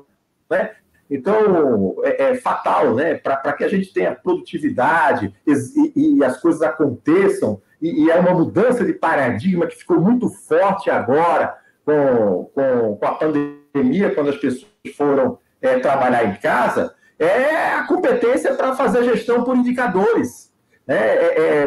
né? Então, é fatal, né? Para que a gente tenha produtividade e as coisas aconteçam, e é uma mudança de paradigma que ficou muito forte agora com a pandemia, quando as pessoas foram trabalhar em casa, é a competência para fazer gestão por indicadores.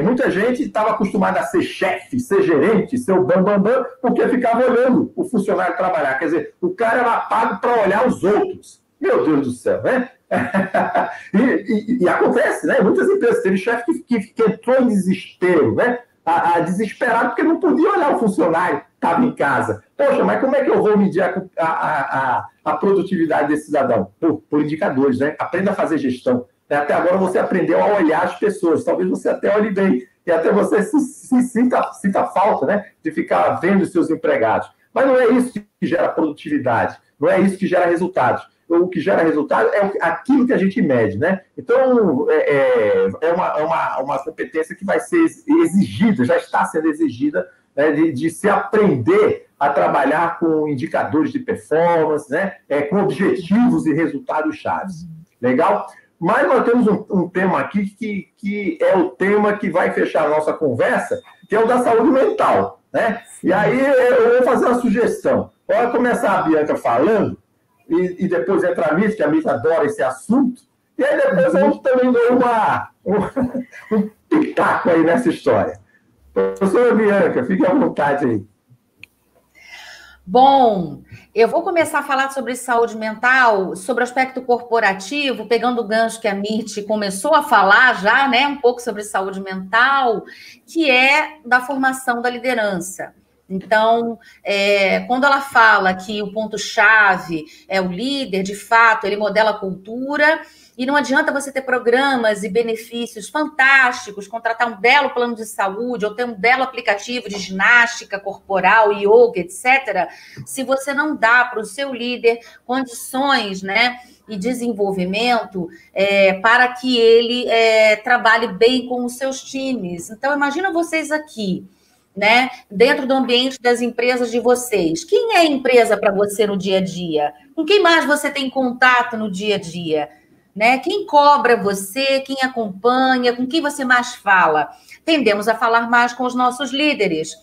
Muita gente estava acostumada a ser chefe, ser gerente, ser o bambambam, porque ficava olhando o funcionário trabalhar. Quer dizer, o cara era pago para olhar os outros. Meu Deus do céu, né? e acontece, né? Muitas empresas, teve chefe que entrou em desespero, né? Desesperado porque não podia olhar o funcionário, estava em casa. Poxa, mas como é que eu vou medir a produtividade desse cidadão? Por indicadores, né? Aprenda a fazer gestão. Até agora você aprendeu a olhar as pessoas. Talvez você até olhe bem e até você se sinta falta, né? De ficar vendo os seus empregados. Mas não é isso que gera produtividade, não é isso que gera resultados. O que gera resultado é aquilo que a gente mede, né? Então, é uma competência que vai ser exigida, já está sendo exigida, né, de se aprender a trabalhar com indicadores de performance, né, com objetivos e resultados chaves. Legal? Mas nós temos um tema aqui que é o tema que vai fechar a nossa conversa, que é o da saúde mental, né? E aí eu vou fazer uma sugestão. Vai começar a Bianca falando, e depois entra a Mirth, que a Mirth adora esse assunto, e aí depois eu também dou um pitaco aí nessa história. Professora Bianca, fique à vontade aí. Bom, eu vou começar a falar sobre saúde mental, sobre o aspecto corporativo, pegando o gancho que a Mirth começou a falar já, né, um pouco sobre saúde mental, que é da formação da liderança. Então, quando ela fala que o ponto-chave é o líder, de fato, ele modela a cultura, e não adianta você ter programas e benefícios fantásticos, contratar um belo plano de saúde, ou ter um belo aplicativo de ginástica corporal, yoga, etc., se você não dá para o seu líder condições, né, e desenvolvimento para que ele trabalhe bem com os seus times. Então, imagina vocês aqui, né, dentro do ambiente das empresas de vocês. Quem é a empresa para você no dia a dia? Com quem mais você tem contato no dia a dia? Né? Quem cobra você, quem acompanha, com quem você mais fala? Tendemos a falar mais com os nossos líderes.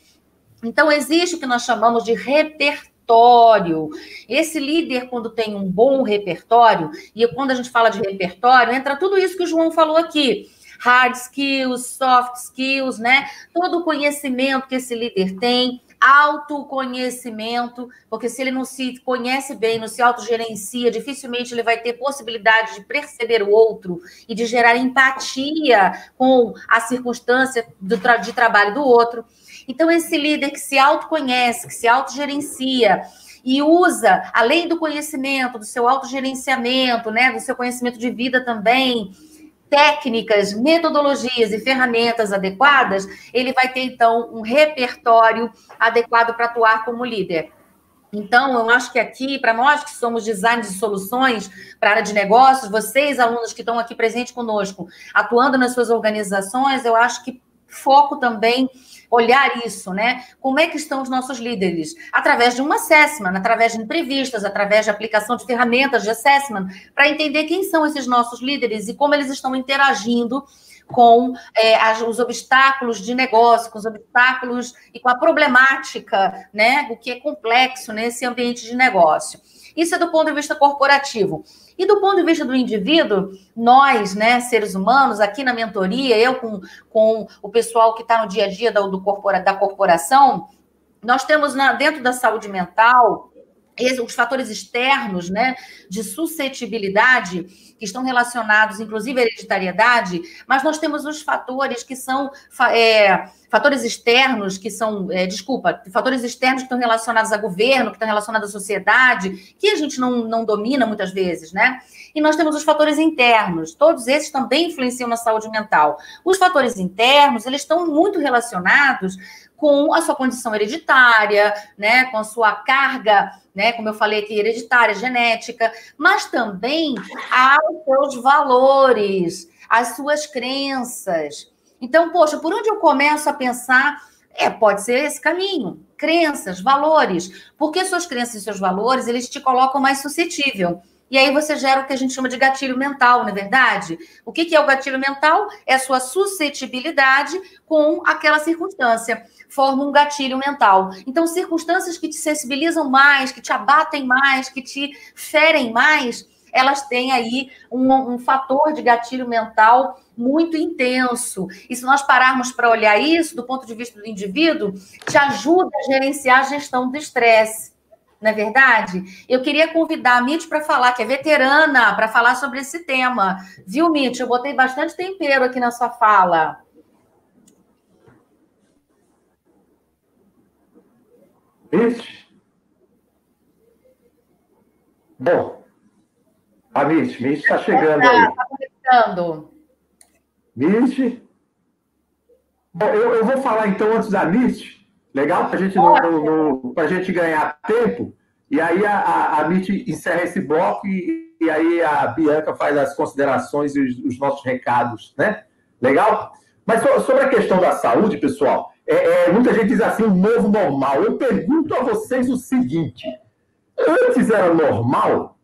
Então, existe o que nós chamamos de repertório. Esse líder, quando tem um bom repertório, e quando a gente fala de repertório, entra tudo isso que o João falou aqui. Hard skills, soft skills, né? Todo o conhecimento que esse líder tem, autoconhecimento, porque se ele não se conhece bem, não se autogerencia, dificilmente ele vai ter possibilidade de perceber o outro e de gerar empatia com a circunstância de trabalho do outro. Então, esse líder que se autoconhece, que se autogerencia e usa, além do conhecimento, do seu autogerenciamento, né, do seu conhecimento de vida também, técnicas, metodologias e ferramentas adequadas, ele vai ter, então, um repertório adequado para atuar como líder. Então, eu acho que aqui, para nós que somos designers de soluções para a área de negócios, vocês, alunos que estão aqui presentes conosco, atuando nas suas organizações, eu acho que foco também olhar isso, né? Como é que estão os nossos líderes? Através de um assessment, através de entrevistas, através de aplicação de ferramentas de assessment, para entender quem são esses nossos líderes e como eles estão interagindo com os obstáculos de negócio, com os obstáculos e com a problemática, né, o que é complexo nesse ambiente de negócio. Isso é do ponto de vista corporativo. E do ponto de vista do indivíduo, nós, né, seres humanos, aqui na mentoria, eu com o pessoal que está no dia a dia da corporação, nós temos dentro da saúde mental os fatores externos, né, de suscetibilidade, que estão relacionados, inclusive, à hereditariedade, mas nós temos os fatores que são fatores externos, que são, fatores externos que estão relacionados a governo, que estão relacionados à sociedade, que a gente não domina muitas vezes, né? E nós temos os fatores internos, todos esses também influenciam na saúde mental. Os fatores internos, eles estão muito relacionados com a sua condição hereditária, né, com a sua carga, né, como eu falei aqui, hereditária, genética, mas também aos seus valores, às suas crenças. Então, poxa, por onde eu começo a pensar? Pode ser esse caminho, crenças, valores, porque suas crenças e seus valores, eles te colocam mais suscetível. E aí você gera o que a gente chama de gatilho mental, não é verdade? O que é o gatilho mental? É a sua suscetibilidade com aquela circunstância. Forma um gatilho mental. Então, circunstâncias que te sensibilizam mais, que te abatem mais, que te ferem mais, elas têm aí um fator de gatilho mental muito intenso. E se nós pararmos para olhar isso, do ponto de vista do indivíduo, te ajuda a gerenciar a gestão do estresse. Não é verdade? Eu queria convidar a Mitty para falar, que é veterana, para falar sobre esse tema. Viu, Mitty? Eu botei bastante tempero aqui na sua fala. Mitty? Bom, a Mitty está chegando aí. Está conectando. Mitty? Bom, eu vou falar então antes da Mitty. Legal? Para a gente ganhar tempo. E aí a Mitty encerra esse bloco e aí a Bianca faz as considerações e os nossos recados, né? Legal? Mas sobre a questão da saúde, pessoal, muita gente diz assim, um novo normal. Eu pergunto a vocês o seguinte, antes era normal?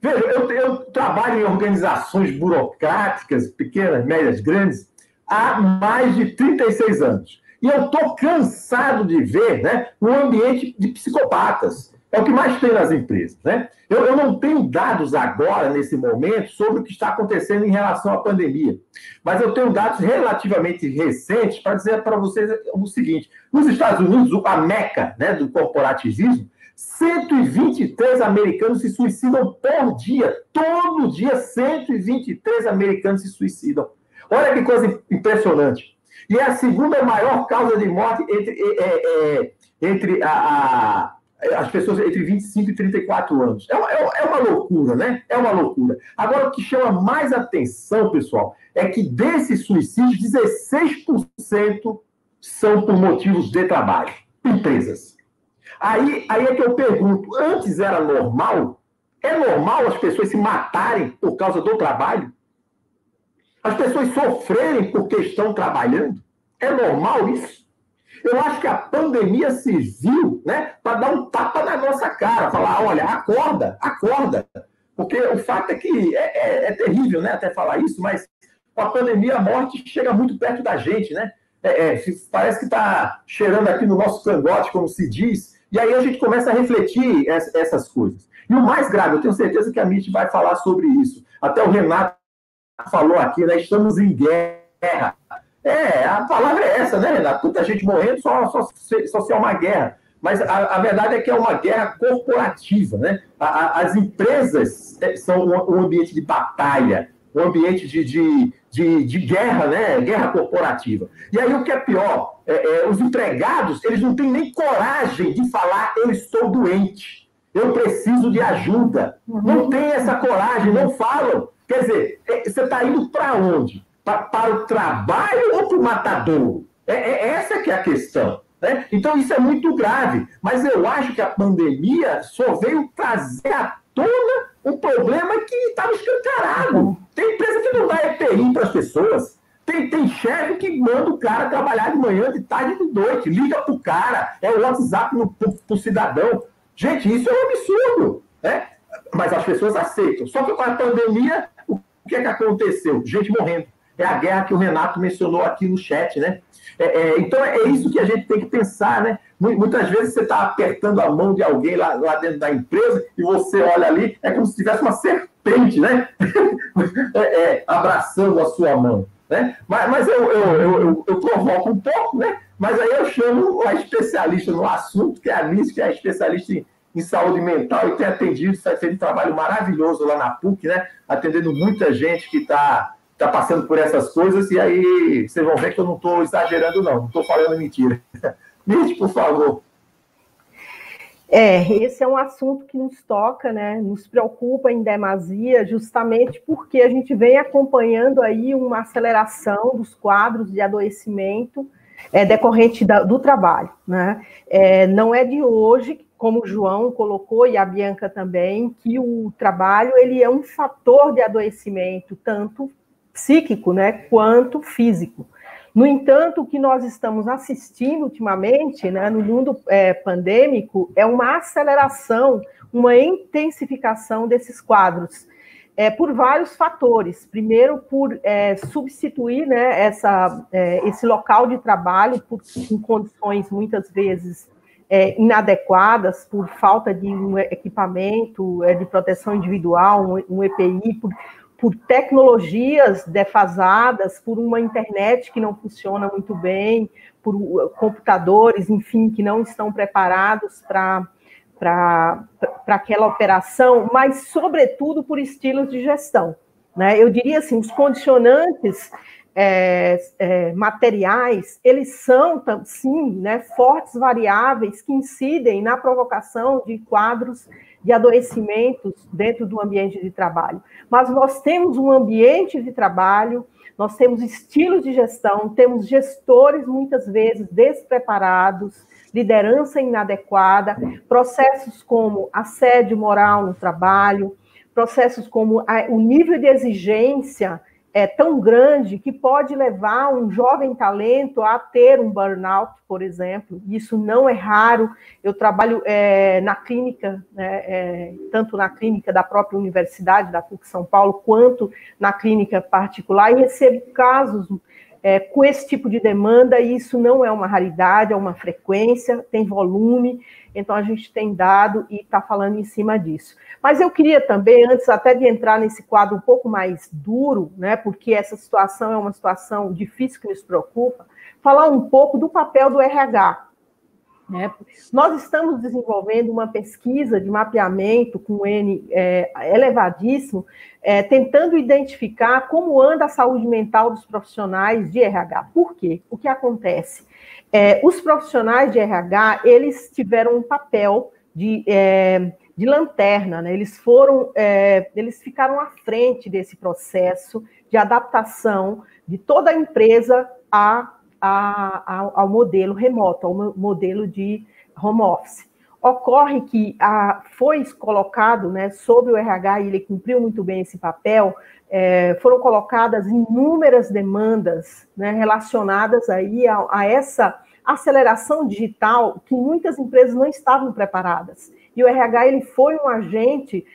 Veja, eu trabalho em organizações burocráticas, pequenas, médias, grandes, há mais de 36 anos. E eu estou cansado de ver, né, um ambiente de psicopatas. É o que mais tem nas empresas, né? Eu não tenho dados agora, nesse momento, sobre o que está acontecendo em relação à pandemia. Mas eu tenho dados relativamente recentes para dizer para vocês o seguinte. Nos Estados Unidos, a meca, né, do corporativismo, 123 americanos se suicidam por dia. Todo dia, 123 americanos se suicidam. Olha que coisa impressionante. E é a segunda maior causa de morte entre as pessoas entre 25 e 34 anos. É uma loucura, né? É uma loucura. Agora, o que chama mais atenção, pessoal, é que desses suicídios, 16% são por motivos de trabalho. Empresas. Aí é que eu pergunto, antes era normal? É normal as pessoas se matarem por causa do trabalho? As pessoas sofrerem porque estão trabalhando? É normal isso? Eu acho que a pandemia serviu, né, para dar um tapa na nossa cara, falar, olha, acorda. Porque o fato é que é terrível, né, até falar isso, mas com a pandemia a morte chega muito perto da gente, né? Parece que está cheirando aqui no nosso cangote, como se diz, e aí a gente começa a refletir essas coisas. E o mais grave, eu tenho certeza que a Mitty vai falar sobre isso. Até o Renato falou aqui, né? Estamos em guerra. A palavra é essa, né, Renato? Tanta gente morrendo, só se é uma guerra. Mas a verdade é que é uma guerra corporativa, né? As empresas são um ambiente de batalha, um ambiente de guerra, né? Guerra corporativa. E aí o que é pior, os empregados, eles não têm nem coragem de falar, eu estou doente, eu preciso de ajuda. Não tem essa coragem, não falam. Quer dizer, você está indo para onde? Para o trabalho ou para o matadouro? Essa que é a questão. Né? Então, isso é muito grave. Mas eu acho que a pandemia só veio trazer à tona um problema que estava escancarado. Tem empresa que não dá EPI para as pessoas. Tem chefe que manda o cara trabalhar de manhã, de tarde e de noite. Liga para o cara. É o WhatsApp para o cidadão. Gente, isso é um absurdo. Né? Mas as pessoas aceitam. Só que com a pandemia, o que é que aconteceu? Gente morrendo. É a guerra que o Renato mencionou aqui no chat, né? Então, é isso que a gente tem que pensar, né? Muitas vezes você está apertando a mão de alguém lá dentro da empresa e você olha ali, é como se tivesse uma serpente, né? Abraçando a sua mão, né? Mas eu provoco um pouco, né? Mas aí eu chamo a especialista no assunto, que é a Alice, que é a especialista em saúde mental e tem atendido, está fazendo um trabalho maravilhoso lá na PUC, né? Atendendo muita gente que está passando por essas coisas, e aí vocês vão ver que eu não estou exagerando, não estou falando mentira. Mirth, por favor. Esse é um assunto que nos toca, né, nos preocupa em demasia, justamente porque a gente vem acompanhando aí uma aceleração dos quadros de adoecimento decorrente do trabalho. Né? Não é de hoje, como o João colocou, e a Bianca também, que o trabalho ele é um fator de adoecimento, tanto psíquico, né, quanto físico. No entanto, o que nós estamos assistindo ultimamente, né, no mundo pandêmico, é uma aceleração, uma intensificação desses quadros, por vários fatores. Primeiro, por substituir, né, esse local de trabalho em condições, muitas vezes, inadequadas, por falta de um equipamento de proteção individual, um EPI, por tecnologias defasadas, por uma internet que não funciona muito bem, por computadores, enfim, que não estão preparados para aquela operação, mas, sobretudo, por estilos de gestão. Né? Eu diria assim, os condicionantes materiais, eles são, sim, né, fortes variáveis que incidem na provocação de quadros de adoecimentos dentro do ambiente de trabalho. Mas nós temos um ambiente de trabalho, nós temos estilos de gestão, temos gestores, muitas vezes, despreparados, liderança inadequada, processos como assédio moral no trabalho, processos como o nível de exigência tão grande que pode levar um jovem talento a ter um burnout, por exemplo. Isso não é raro. Eu trabalho na clínica, né, tanto na clínica da própria universidade, da PUC São Paulo, quanto na clínica particular, e recebo casos com esse tipo de demanda, e isso não é uma raridade, é uma frequência, tem volume, então a gente tem dado e está falando em cima disso. Mas eu queria também, antes até de entrar nesse quadro um pouco mais duro, né, porque essa situação é uma situação difícil que nos preocupa, falar um pouco do papel do RH. Né? Nós estamos desenvolvendo uma pesquisa de mapeamento com N elevadíssimo, tentando identificar como anda a saúde mental dos profissionais de RH. Por quê? O que acontece? Os profissionais de RH, eles tiveram um papel de lanterna, né? Eles ficaram à frente desse processo de adaptação de toda a empresa ao modelo remoto, ao modelo de home office. Ocorre que foi colocado, né, sobre o RH, e ele cumpriu muito bem esse papel, foram colocadas inúmeras demandas, né, relacionadas aí a essa aceleração digital que muitas empresas não estavam preparadas. E o RH ele foi um agente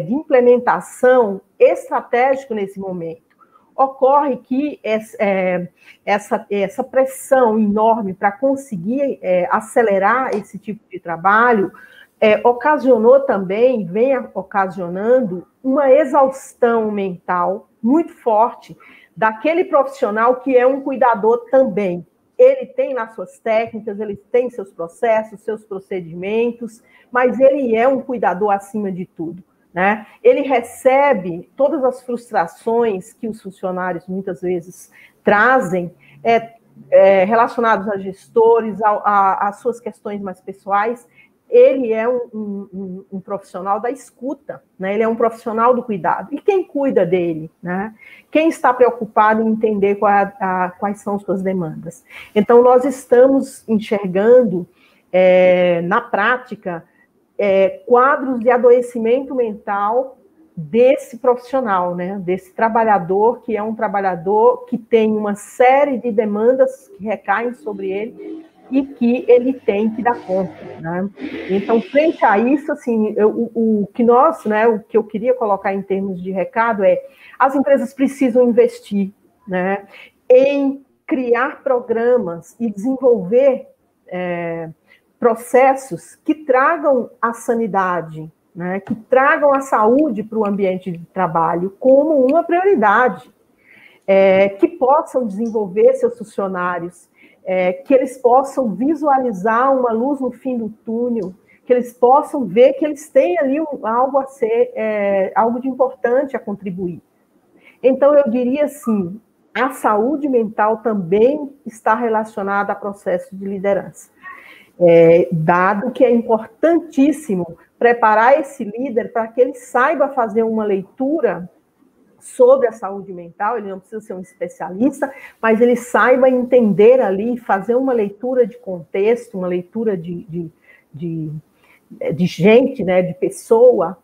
de implementação estratégico nesse momento. Ocorre que essa pressão enorme para conseguir acelerar esse tipo de trabalho ocasionou também, vem ocasionando, uma exaustão mental muito forte daquele profissional que é um cuidador também. Ele tem nas suas técnicas, ele tem seus processos, seus procedimentos, mas ele é um cuidador acima de tudo. Né? Ele recebe todas as frustrações que os funcionários muitas vezes trazem, relacionados a gestores, às suas questões mais pessoais, ele é um profissional da escuta, né? Ele é um profissional do cuidado. E quem cuida dele, né? Quem está preocupado em entender quais são suas demandas? Então, nós estamos enxergando, na prática, quadros de adoecimento mental desse profissional, né? Desse trabalhador, que é um trabalhador que tem uma série de demandas que recaem sobre ele, e que ele tem que dar conta, né? Então, frente a isso, assim, o que nós, né, o que eu queria colocar em termos de recado as empresas precisam investir, né, em criar programas e desenvolver processos que tragam a sanidade, né, que tragam a saúde para o ambiente de trabalho como uma prioridade, que possam desenvolver seus funcionários, que eles possam visualizar uma luz no fim do túnel, que eles possam ver que eles têm ali algo a ser, algo de importante a contribuir. Então, eu diria assim, a saúde mental também está relacionada a processo de liderança, dado que é importantíssimo preparar esse líder para que ele saiba fazer uma leitura sobre a saúde mental. Ele não precisa ser um especialista, mas ele saiba entender ali, fazer uma leitura de contexto, uma leitura de gente, né, de pessoa,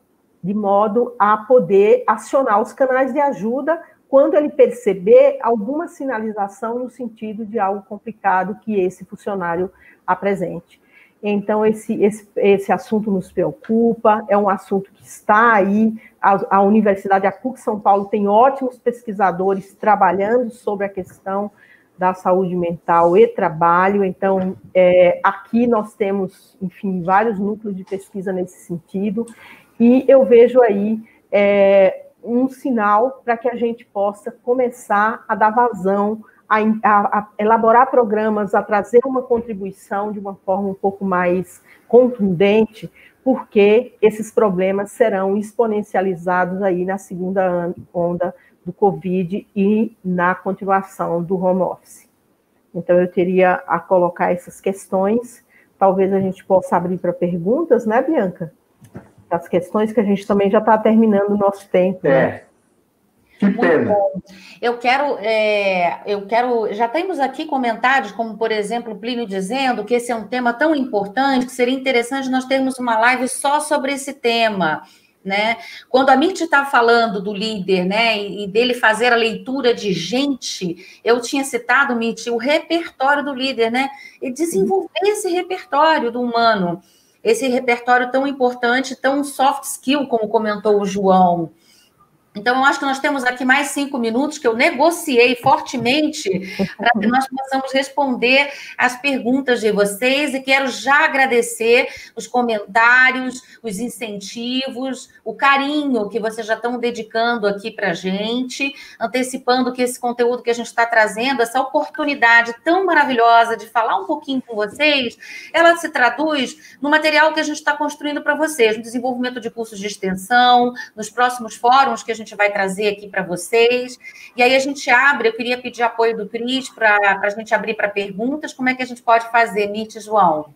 de modo a poder acionar os canais de ajuda quando ele perceber alguma sinalização no sentido de algo complicado que esse funcionário apresente. Então, esse assunto nos preocupa, é um assunto que está aí. A Universidade, a PUC São Paulo, tem ótimos pesquisadores trabalhando sobre a questão da saúde mental e trabalho. Então, aqui nós temos, enfim, vários núcleos de pesquisa nesse sentido, e eu vejo aí um sinal para que a gente possa começar a dar vazão, a elaborar programas, a trazer uma contribuição de uma forma um pouco mais contundente, porque esses problemas serão exponencializados aí na segunda onda do Covid e na continuação do home office. Então, eu teria a colocar essas questões. Talvez a gente possa abrir para perguntas, né, Bianca? As questões que a gente também já está terminando o nosso tempo. Né? Que pena. Eu quero, já temos aqui comentários, como, por exemplo, o Plínio dizendo que esse é um tema tão importante, que seria interessante nós termos uma live só sobre esse tema, né? Quando a Mirth está falando do líder, né, e dele fazer a leitura de gente, eu tinha citado, Mirth, o repertório do líder, né? E desenvolver esse repertório do humano, esse repertório tão importante, tão soft skill, como comentou o João. Então, eu acho que nós temos aqui mais 5 minutos, que eu negociei fortemente para que nós possamos responder as perguntas de vocês, e quero já agradecer os comentários, os incentivos, o carinho que vocês já estão dedicando aqui para a gente, antecipando que esse conteúdo que a gente está trazendo, essa oportunidade tão maravilhosa de falar um pouquinho com vocês, ela se traduz no material que a gente está construindo para vocês, no desenvolvimento de cursos de extensão, nos próximos fóruns que a gente vai trazer aqui para vocês. E aí a gente abre, eu queria pedir apoio do Cris para a gente abrir para perguntas. Como é que a gente pode fazer, Mirth e João?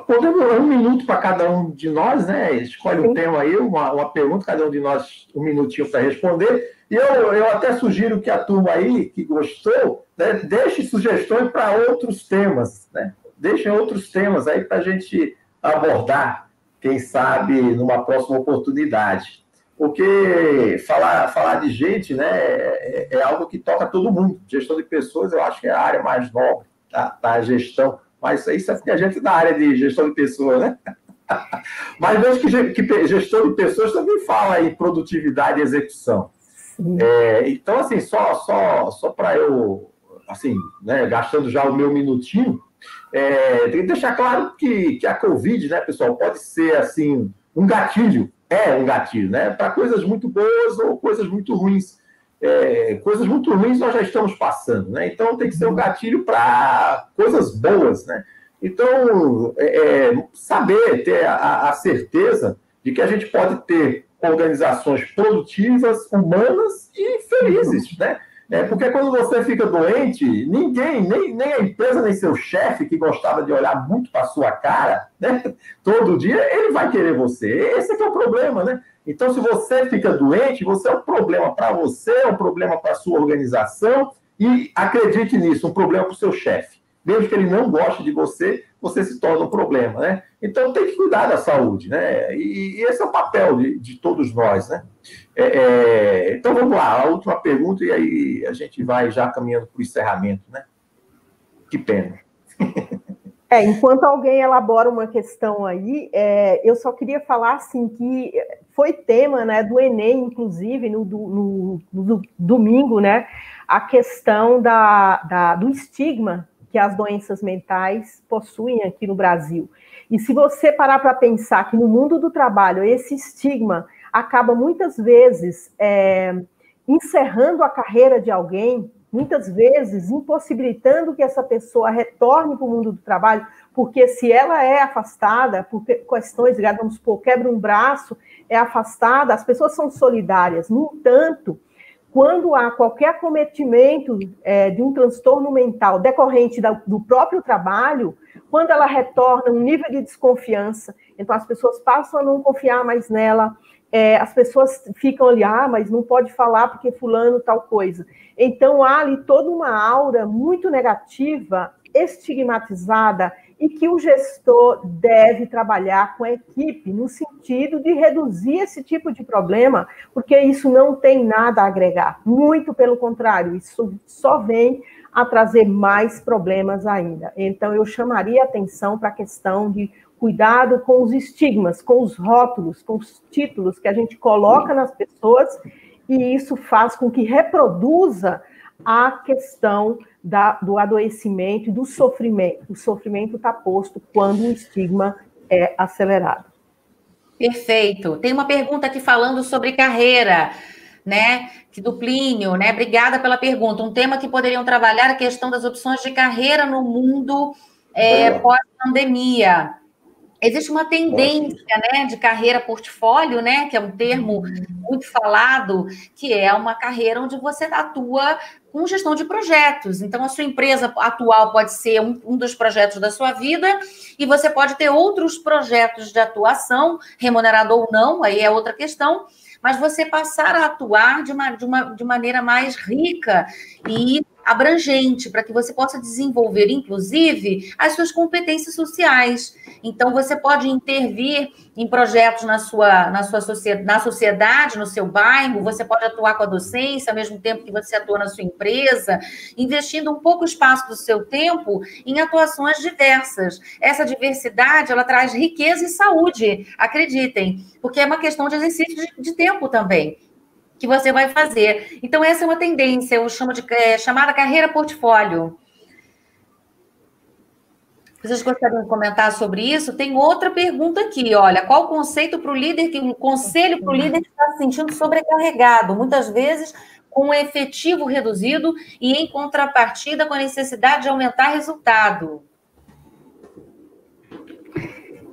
Podemos 1 minuto para cada um de nós, né? Escolhe um tema aí, uma pergunta, cada um de nós 1 minutinho para responder. E eu até sugiro que a turma aí, que gostou, né, deixe sugestões para outros temas, né? Deixem outros temas aí para a gente abordar, quem sabe, numa próxima oportunidade. Porque falar de gente, né, é algo que toca todo mundo. Gestão de pessoas, eu acho que é a área mais nobre da gestão. Mas isso é porque a gente é da área de gestão de pessoas, né? Mas vejo que gestão de pessoas também fala em produtividade e execução. Então, assim, só para eu, assim, né, gastando já o meu minutinho, tem que deixar claro que a Covid, né, pessoal, pode ser, assim, um gatilho. Um gatilho, né? Para coisas muito boas ou coisas muito ruins. Coisas muito ruins nós já estamos passando, né? Então tem que ser um gatilho para coisas boas, né? Então, saber, ter a certeza de que a gente pode ter organizações produtivas, humanas e felizes, né? Porque quando você fica doente, ninguém, nem a empresa, nem seu chefe, que gostava de olhar muito para a sua cara, né, todo dia, ele vai querer você. Esse é que é o problema, né? Então, se você fica doente, você é um problema para você, é um problema para a sua organização, e acredite nisso, um problema para o seu chefe. Mesmo que ele não goste de você, você se torna um problema, né? Então, tem que cuidar da saúde, né? E esse é o papel de todos nós, né? Então, vamos lá, a última pergunta, e aí a gente vai já caminhando para o encerramento, né? Que pena. Enquanto alguém elabora uma questão aí, eu só queria falar assim que foi tema, né, do Enem, inclusive, no domingo, né, a questão do estigma que as doenças mentais possuem aqui no Brasil. E se você parar para pensar que no mundo do trabalho esse estigma acaba muitas vezes encerrando a carreira de alguém, muitas vezes impossibilitando que essa pessoa retorne para o mundo do trabalho, porque se ela é afastada por questões ligadas, vamos supor, quebra um braço, é afastada, as pessoas são solidárias. No entanto, quando há qualquer acometimento de um transtorno mental decorrente do próprio trabalho, quando ela retorna, um nível de desconfiança, então as pessoas passam a não confiar mais nela, as pessoas ficam ali, mas não pode falar porque fulano tal coisa. Então, há ali toda uma aura muito negativa, estigmatizada, e que o gestor deve trabalhar com a equipe no sentido de reduzir esse tipo de problema, porque isso não tem nada a agregar. Muito pelo contrário, isso só vem a trazer mais problemas ainda. Então, eu chamaria atenção para a questão de cuidado com os estigmas, com os rótulos, com os títulos que a gente coloca nas pessoas, e isso faz com que reproduza a questão do adoecimento e do sofrimento. O sofrimento está posto quando o estigma é acelerado. Perfeito. Tem uma pergunta aqui falando sobre carreira, né? Que do Plínio, né? Obrigada pela pergunta. Um tema que poderiam trabalhar a questão das opções de carreira no mundo pós-pandemia. Existe uma tendência, né, de carreira portfólio, né, que é um termo muito falado, que é uma carreira onde você atua com gestão de projetos. Então, a sua empresa atual pode ser um dos projetos da sua vida e você pode ter outros projetos de atuação, remunerado ou não, aí é outra questão, mas você passar a atuar de maneira mais rica e abrangente, para que você possa desenvolver, inclusive, as suas competências sociais. Então, você pode intervir em projetos na sociedade, no seu bairro, você pode atuar com a docência, ao mesmo tempo que você atua na sua empresa, investindo um pouco espaço do seu tempo em atuações diversas. Essa diversidade, ela traz riqueza e saúde, acreditem, porque é uma questão de exercício de tempo também, que você vai fazer. Então, essa é uma tendência, eu chamo de chamada carreira portfólio. Vocês gostariam de comentar sobre isso? Tem outra pergunta aqui, olha, qual o conceito para o líder, o conselho para o líder que está se sentindo sobrecarregado, muitas vezes com um efetivo reduzido e, em contrapartida, com a necessidade de aumentar resultado?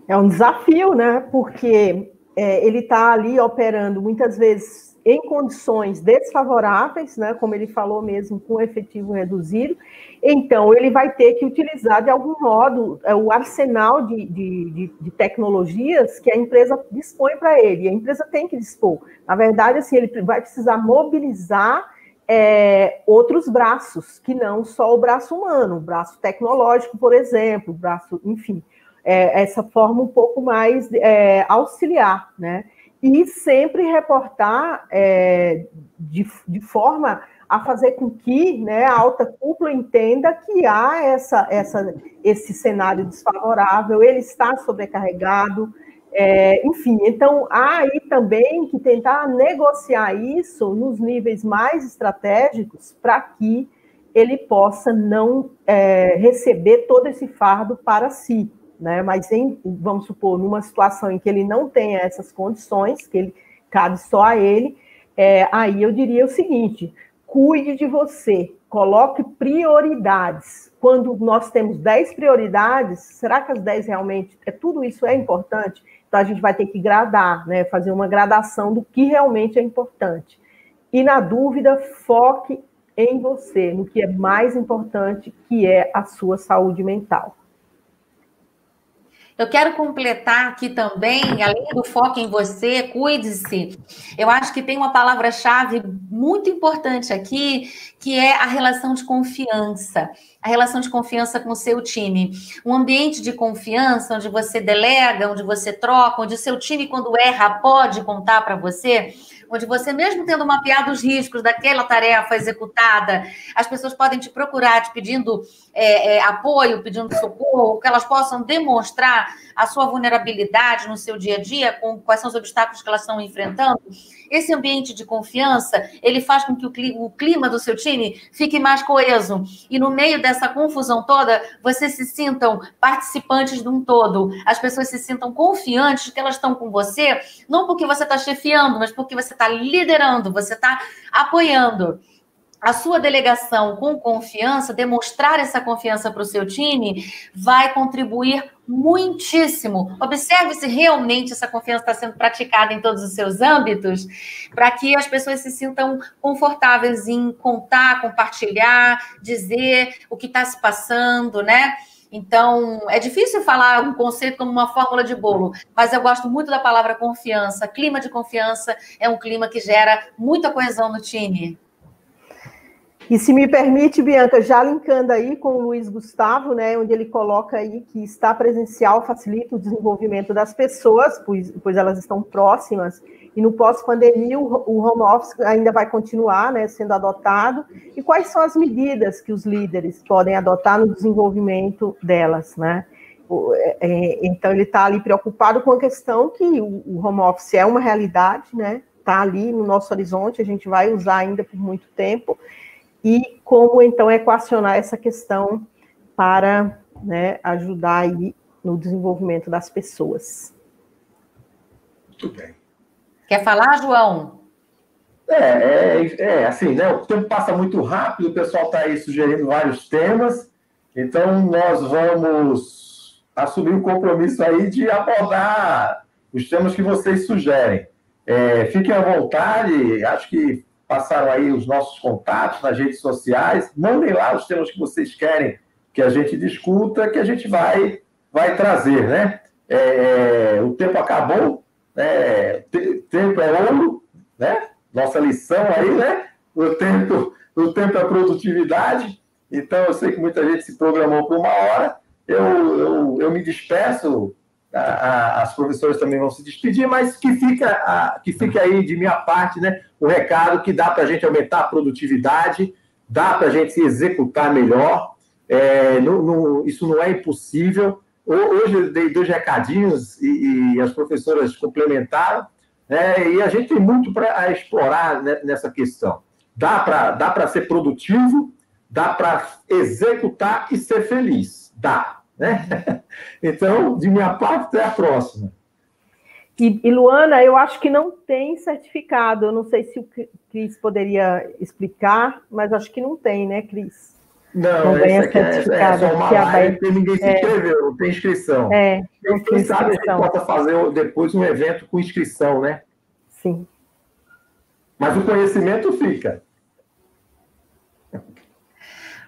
É um desafio, né? Porque ele está ali operando, muitas vezes, em condições desfavoráveis, né, como ele falou mesmo, com efetivo reduzido, então ele vai ter que utilizar de algum modo o arsenal de tecnologias que a empresa dispõe para ele, a empresa tem que dispor. Na verdade, assim, ele vai precisar mobilizar outros braços, que não só o braço humano, o braço tecnológico, por exemplo, o braço, enfim, essa forma um pouco mais auxiliar, né? E sempre reportar de forma a fazer com que, né, a alta cúpula entenda que há esse cenário desfavorável, ele está sobrecarregado, enfim. Então, há aí também que tentar negociar isso nos níveis mais estratégicos para que ele possa não receber todo esse fardo para si. Né? Mas, vamos supor, numa situação em que ele não tenha essas condições, que ele cabe só a ele, aí eu diria o seguinte: cuide de você, coloque prioridades. Quando nós temos 10 prioridades, será que as 10 realmente, tudo isso é importante? Então, a gente vai ter que gradar, né? Fazer uma gradação do que realmente é importante. E, na dúvida, foque em você, no que é mais importante, que é a sua saúde mental. Eu quero completar aqui também, além do foco em você, cuide-se. Eu acho que tem uma palavra-chave muito importante aqui, que é a relação de confiança. A relação de confiança com o seu time. Um ambiente de confiança, onde você delega, onde você troca, onde o seu time, quando erra, pode contar para você, onde você, mesmo tendo mapeado os riscos daquela tarefa executada, as pessoas podem te procurar te pedindo apoio, pedindo socorro, que elas possam demonstrar a sua vulnerabilidade no seu dia a dia, com quais são os obstáculos que elas estão enfrentando. Esse ambiente de confiança, ele faz com que o clima do seu time fique mais coeso. E no meio dessa confusão toda, vocês se sintam participantes de um todo. As pessoas se sintam confiantes de que elas estão com você, não porque você está chefiando, mas porque você está liderando, você está apoiando. A sua delegação com confiança, demonstrar essa confiança para o seu time, vai contribuir muitíssimo. Observe se realmente essa confiança está sendo praticada em todos os seus âmbitos, para que as pessoas se sintam confortáveis em contar, compartilhar, dizer o que está se passando, né? Então, é difícil falar um conceito como uma fórmula de bolo, mas eu gosto muito da palavra confiança. Clima de confiança é um clima que gera muita coesão no time. E se me permite, Bianca, já linkando aí com o Luiz Gustavo, né, onde ele coloca aí que estar presencial facilita o desenvolvimento das pessoas, pois elas estão próximas, e no pós-pandemia o home office ainda vai continuar, né, sendo adotado, e quais são as medidas que os líderes podem adotar no desenvolvimento delas, né? Então, ele está ali preocupado com a questão que o home office é uma realidade, né, está ali no nosso horizonte, a gente vai usar ainda por muito tempo, e como, então, equacionar essa questão para, né, ajudar aí no desenvolvimento das pessoas. Muito bem. Quer falar, João? Assim, né? O tempo passa muito rápido, o pessoal está aí sugerindo vários temas, então nós vamos assumir o compromisso aí de abordar os temas que vocês sugerem. Fiquem à vontade, acho que passaram aí os nossos contatos nas redes sociais, mandem lá os temas que vocês querem que a gente discuta, que a gente vai trazer, né? O tempo acabou, tempo é ouro, né? Nossa lição aí, né? O tempo é produtividade, então eu sei que muita gente se programou por uma hora, eu me despeço, as professoras também vão se despedir, mas que fica aí de minha parte, né, o recado que dá para a gente aumentar a produtividade, dá para a gente se executar melhor, isso não é impossível. Hoje eu dei 2 recadinhos e as professoras complementaram, né, e a gente tem muito para explorar nessa questão. Dá para ser produtivo, dá para executar e ser feliz, dá. Né? Então, de minha parte, até a próxima. E Luana, eu acho que não tem certificado. Eu não sei se o Cris poderia explicar, mas acho que não tem, né, Cris? Não ganha certificado. É só uma live que ninguém se inscreveu, não tem inscrição. Não tem inscrição. Sabe, a gente possa fazer depois um evento com inscrição, né? Sim. Mas o conhecimento fica.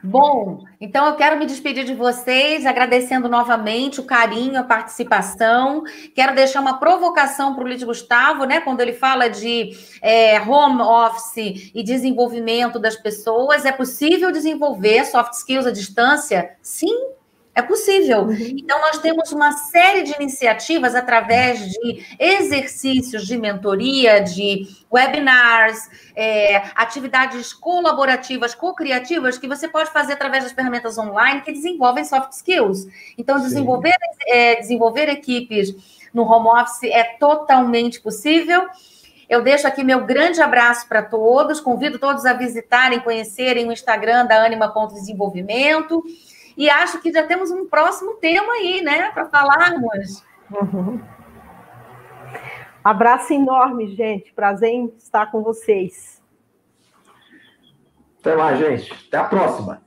Bom, então eu quero me despedir de vocês, agradecendo novamente o carinho, a participação. Quero deixar uma provocação para o Luiz Gustavo, né? Quando ele fala de home office e desenvolvimento das pessoas, é possível desenvolver soft skills à distância? Sim, é possível. Então, nós temos uma série de iniciativas através de exercícios de mentoria, de webinars, atividades colaborativas, co-criativas, que você pode fazer através das ferramentas online que desenvolvem soft skills. Então, desenvolver equipes no home office é totalmente possível. Eu deixo aqui meu grande abraço para todos, convido todos a visitarem, conhecerem o Instagram da Anima.desenvolvimento. E acho que já temos um próximo tema aí, né, para falarmos. Abraço enorme, gente. Prazer em estar com vocês. Até mais, gente. Até a próxima.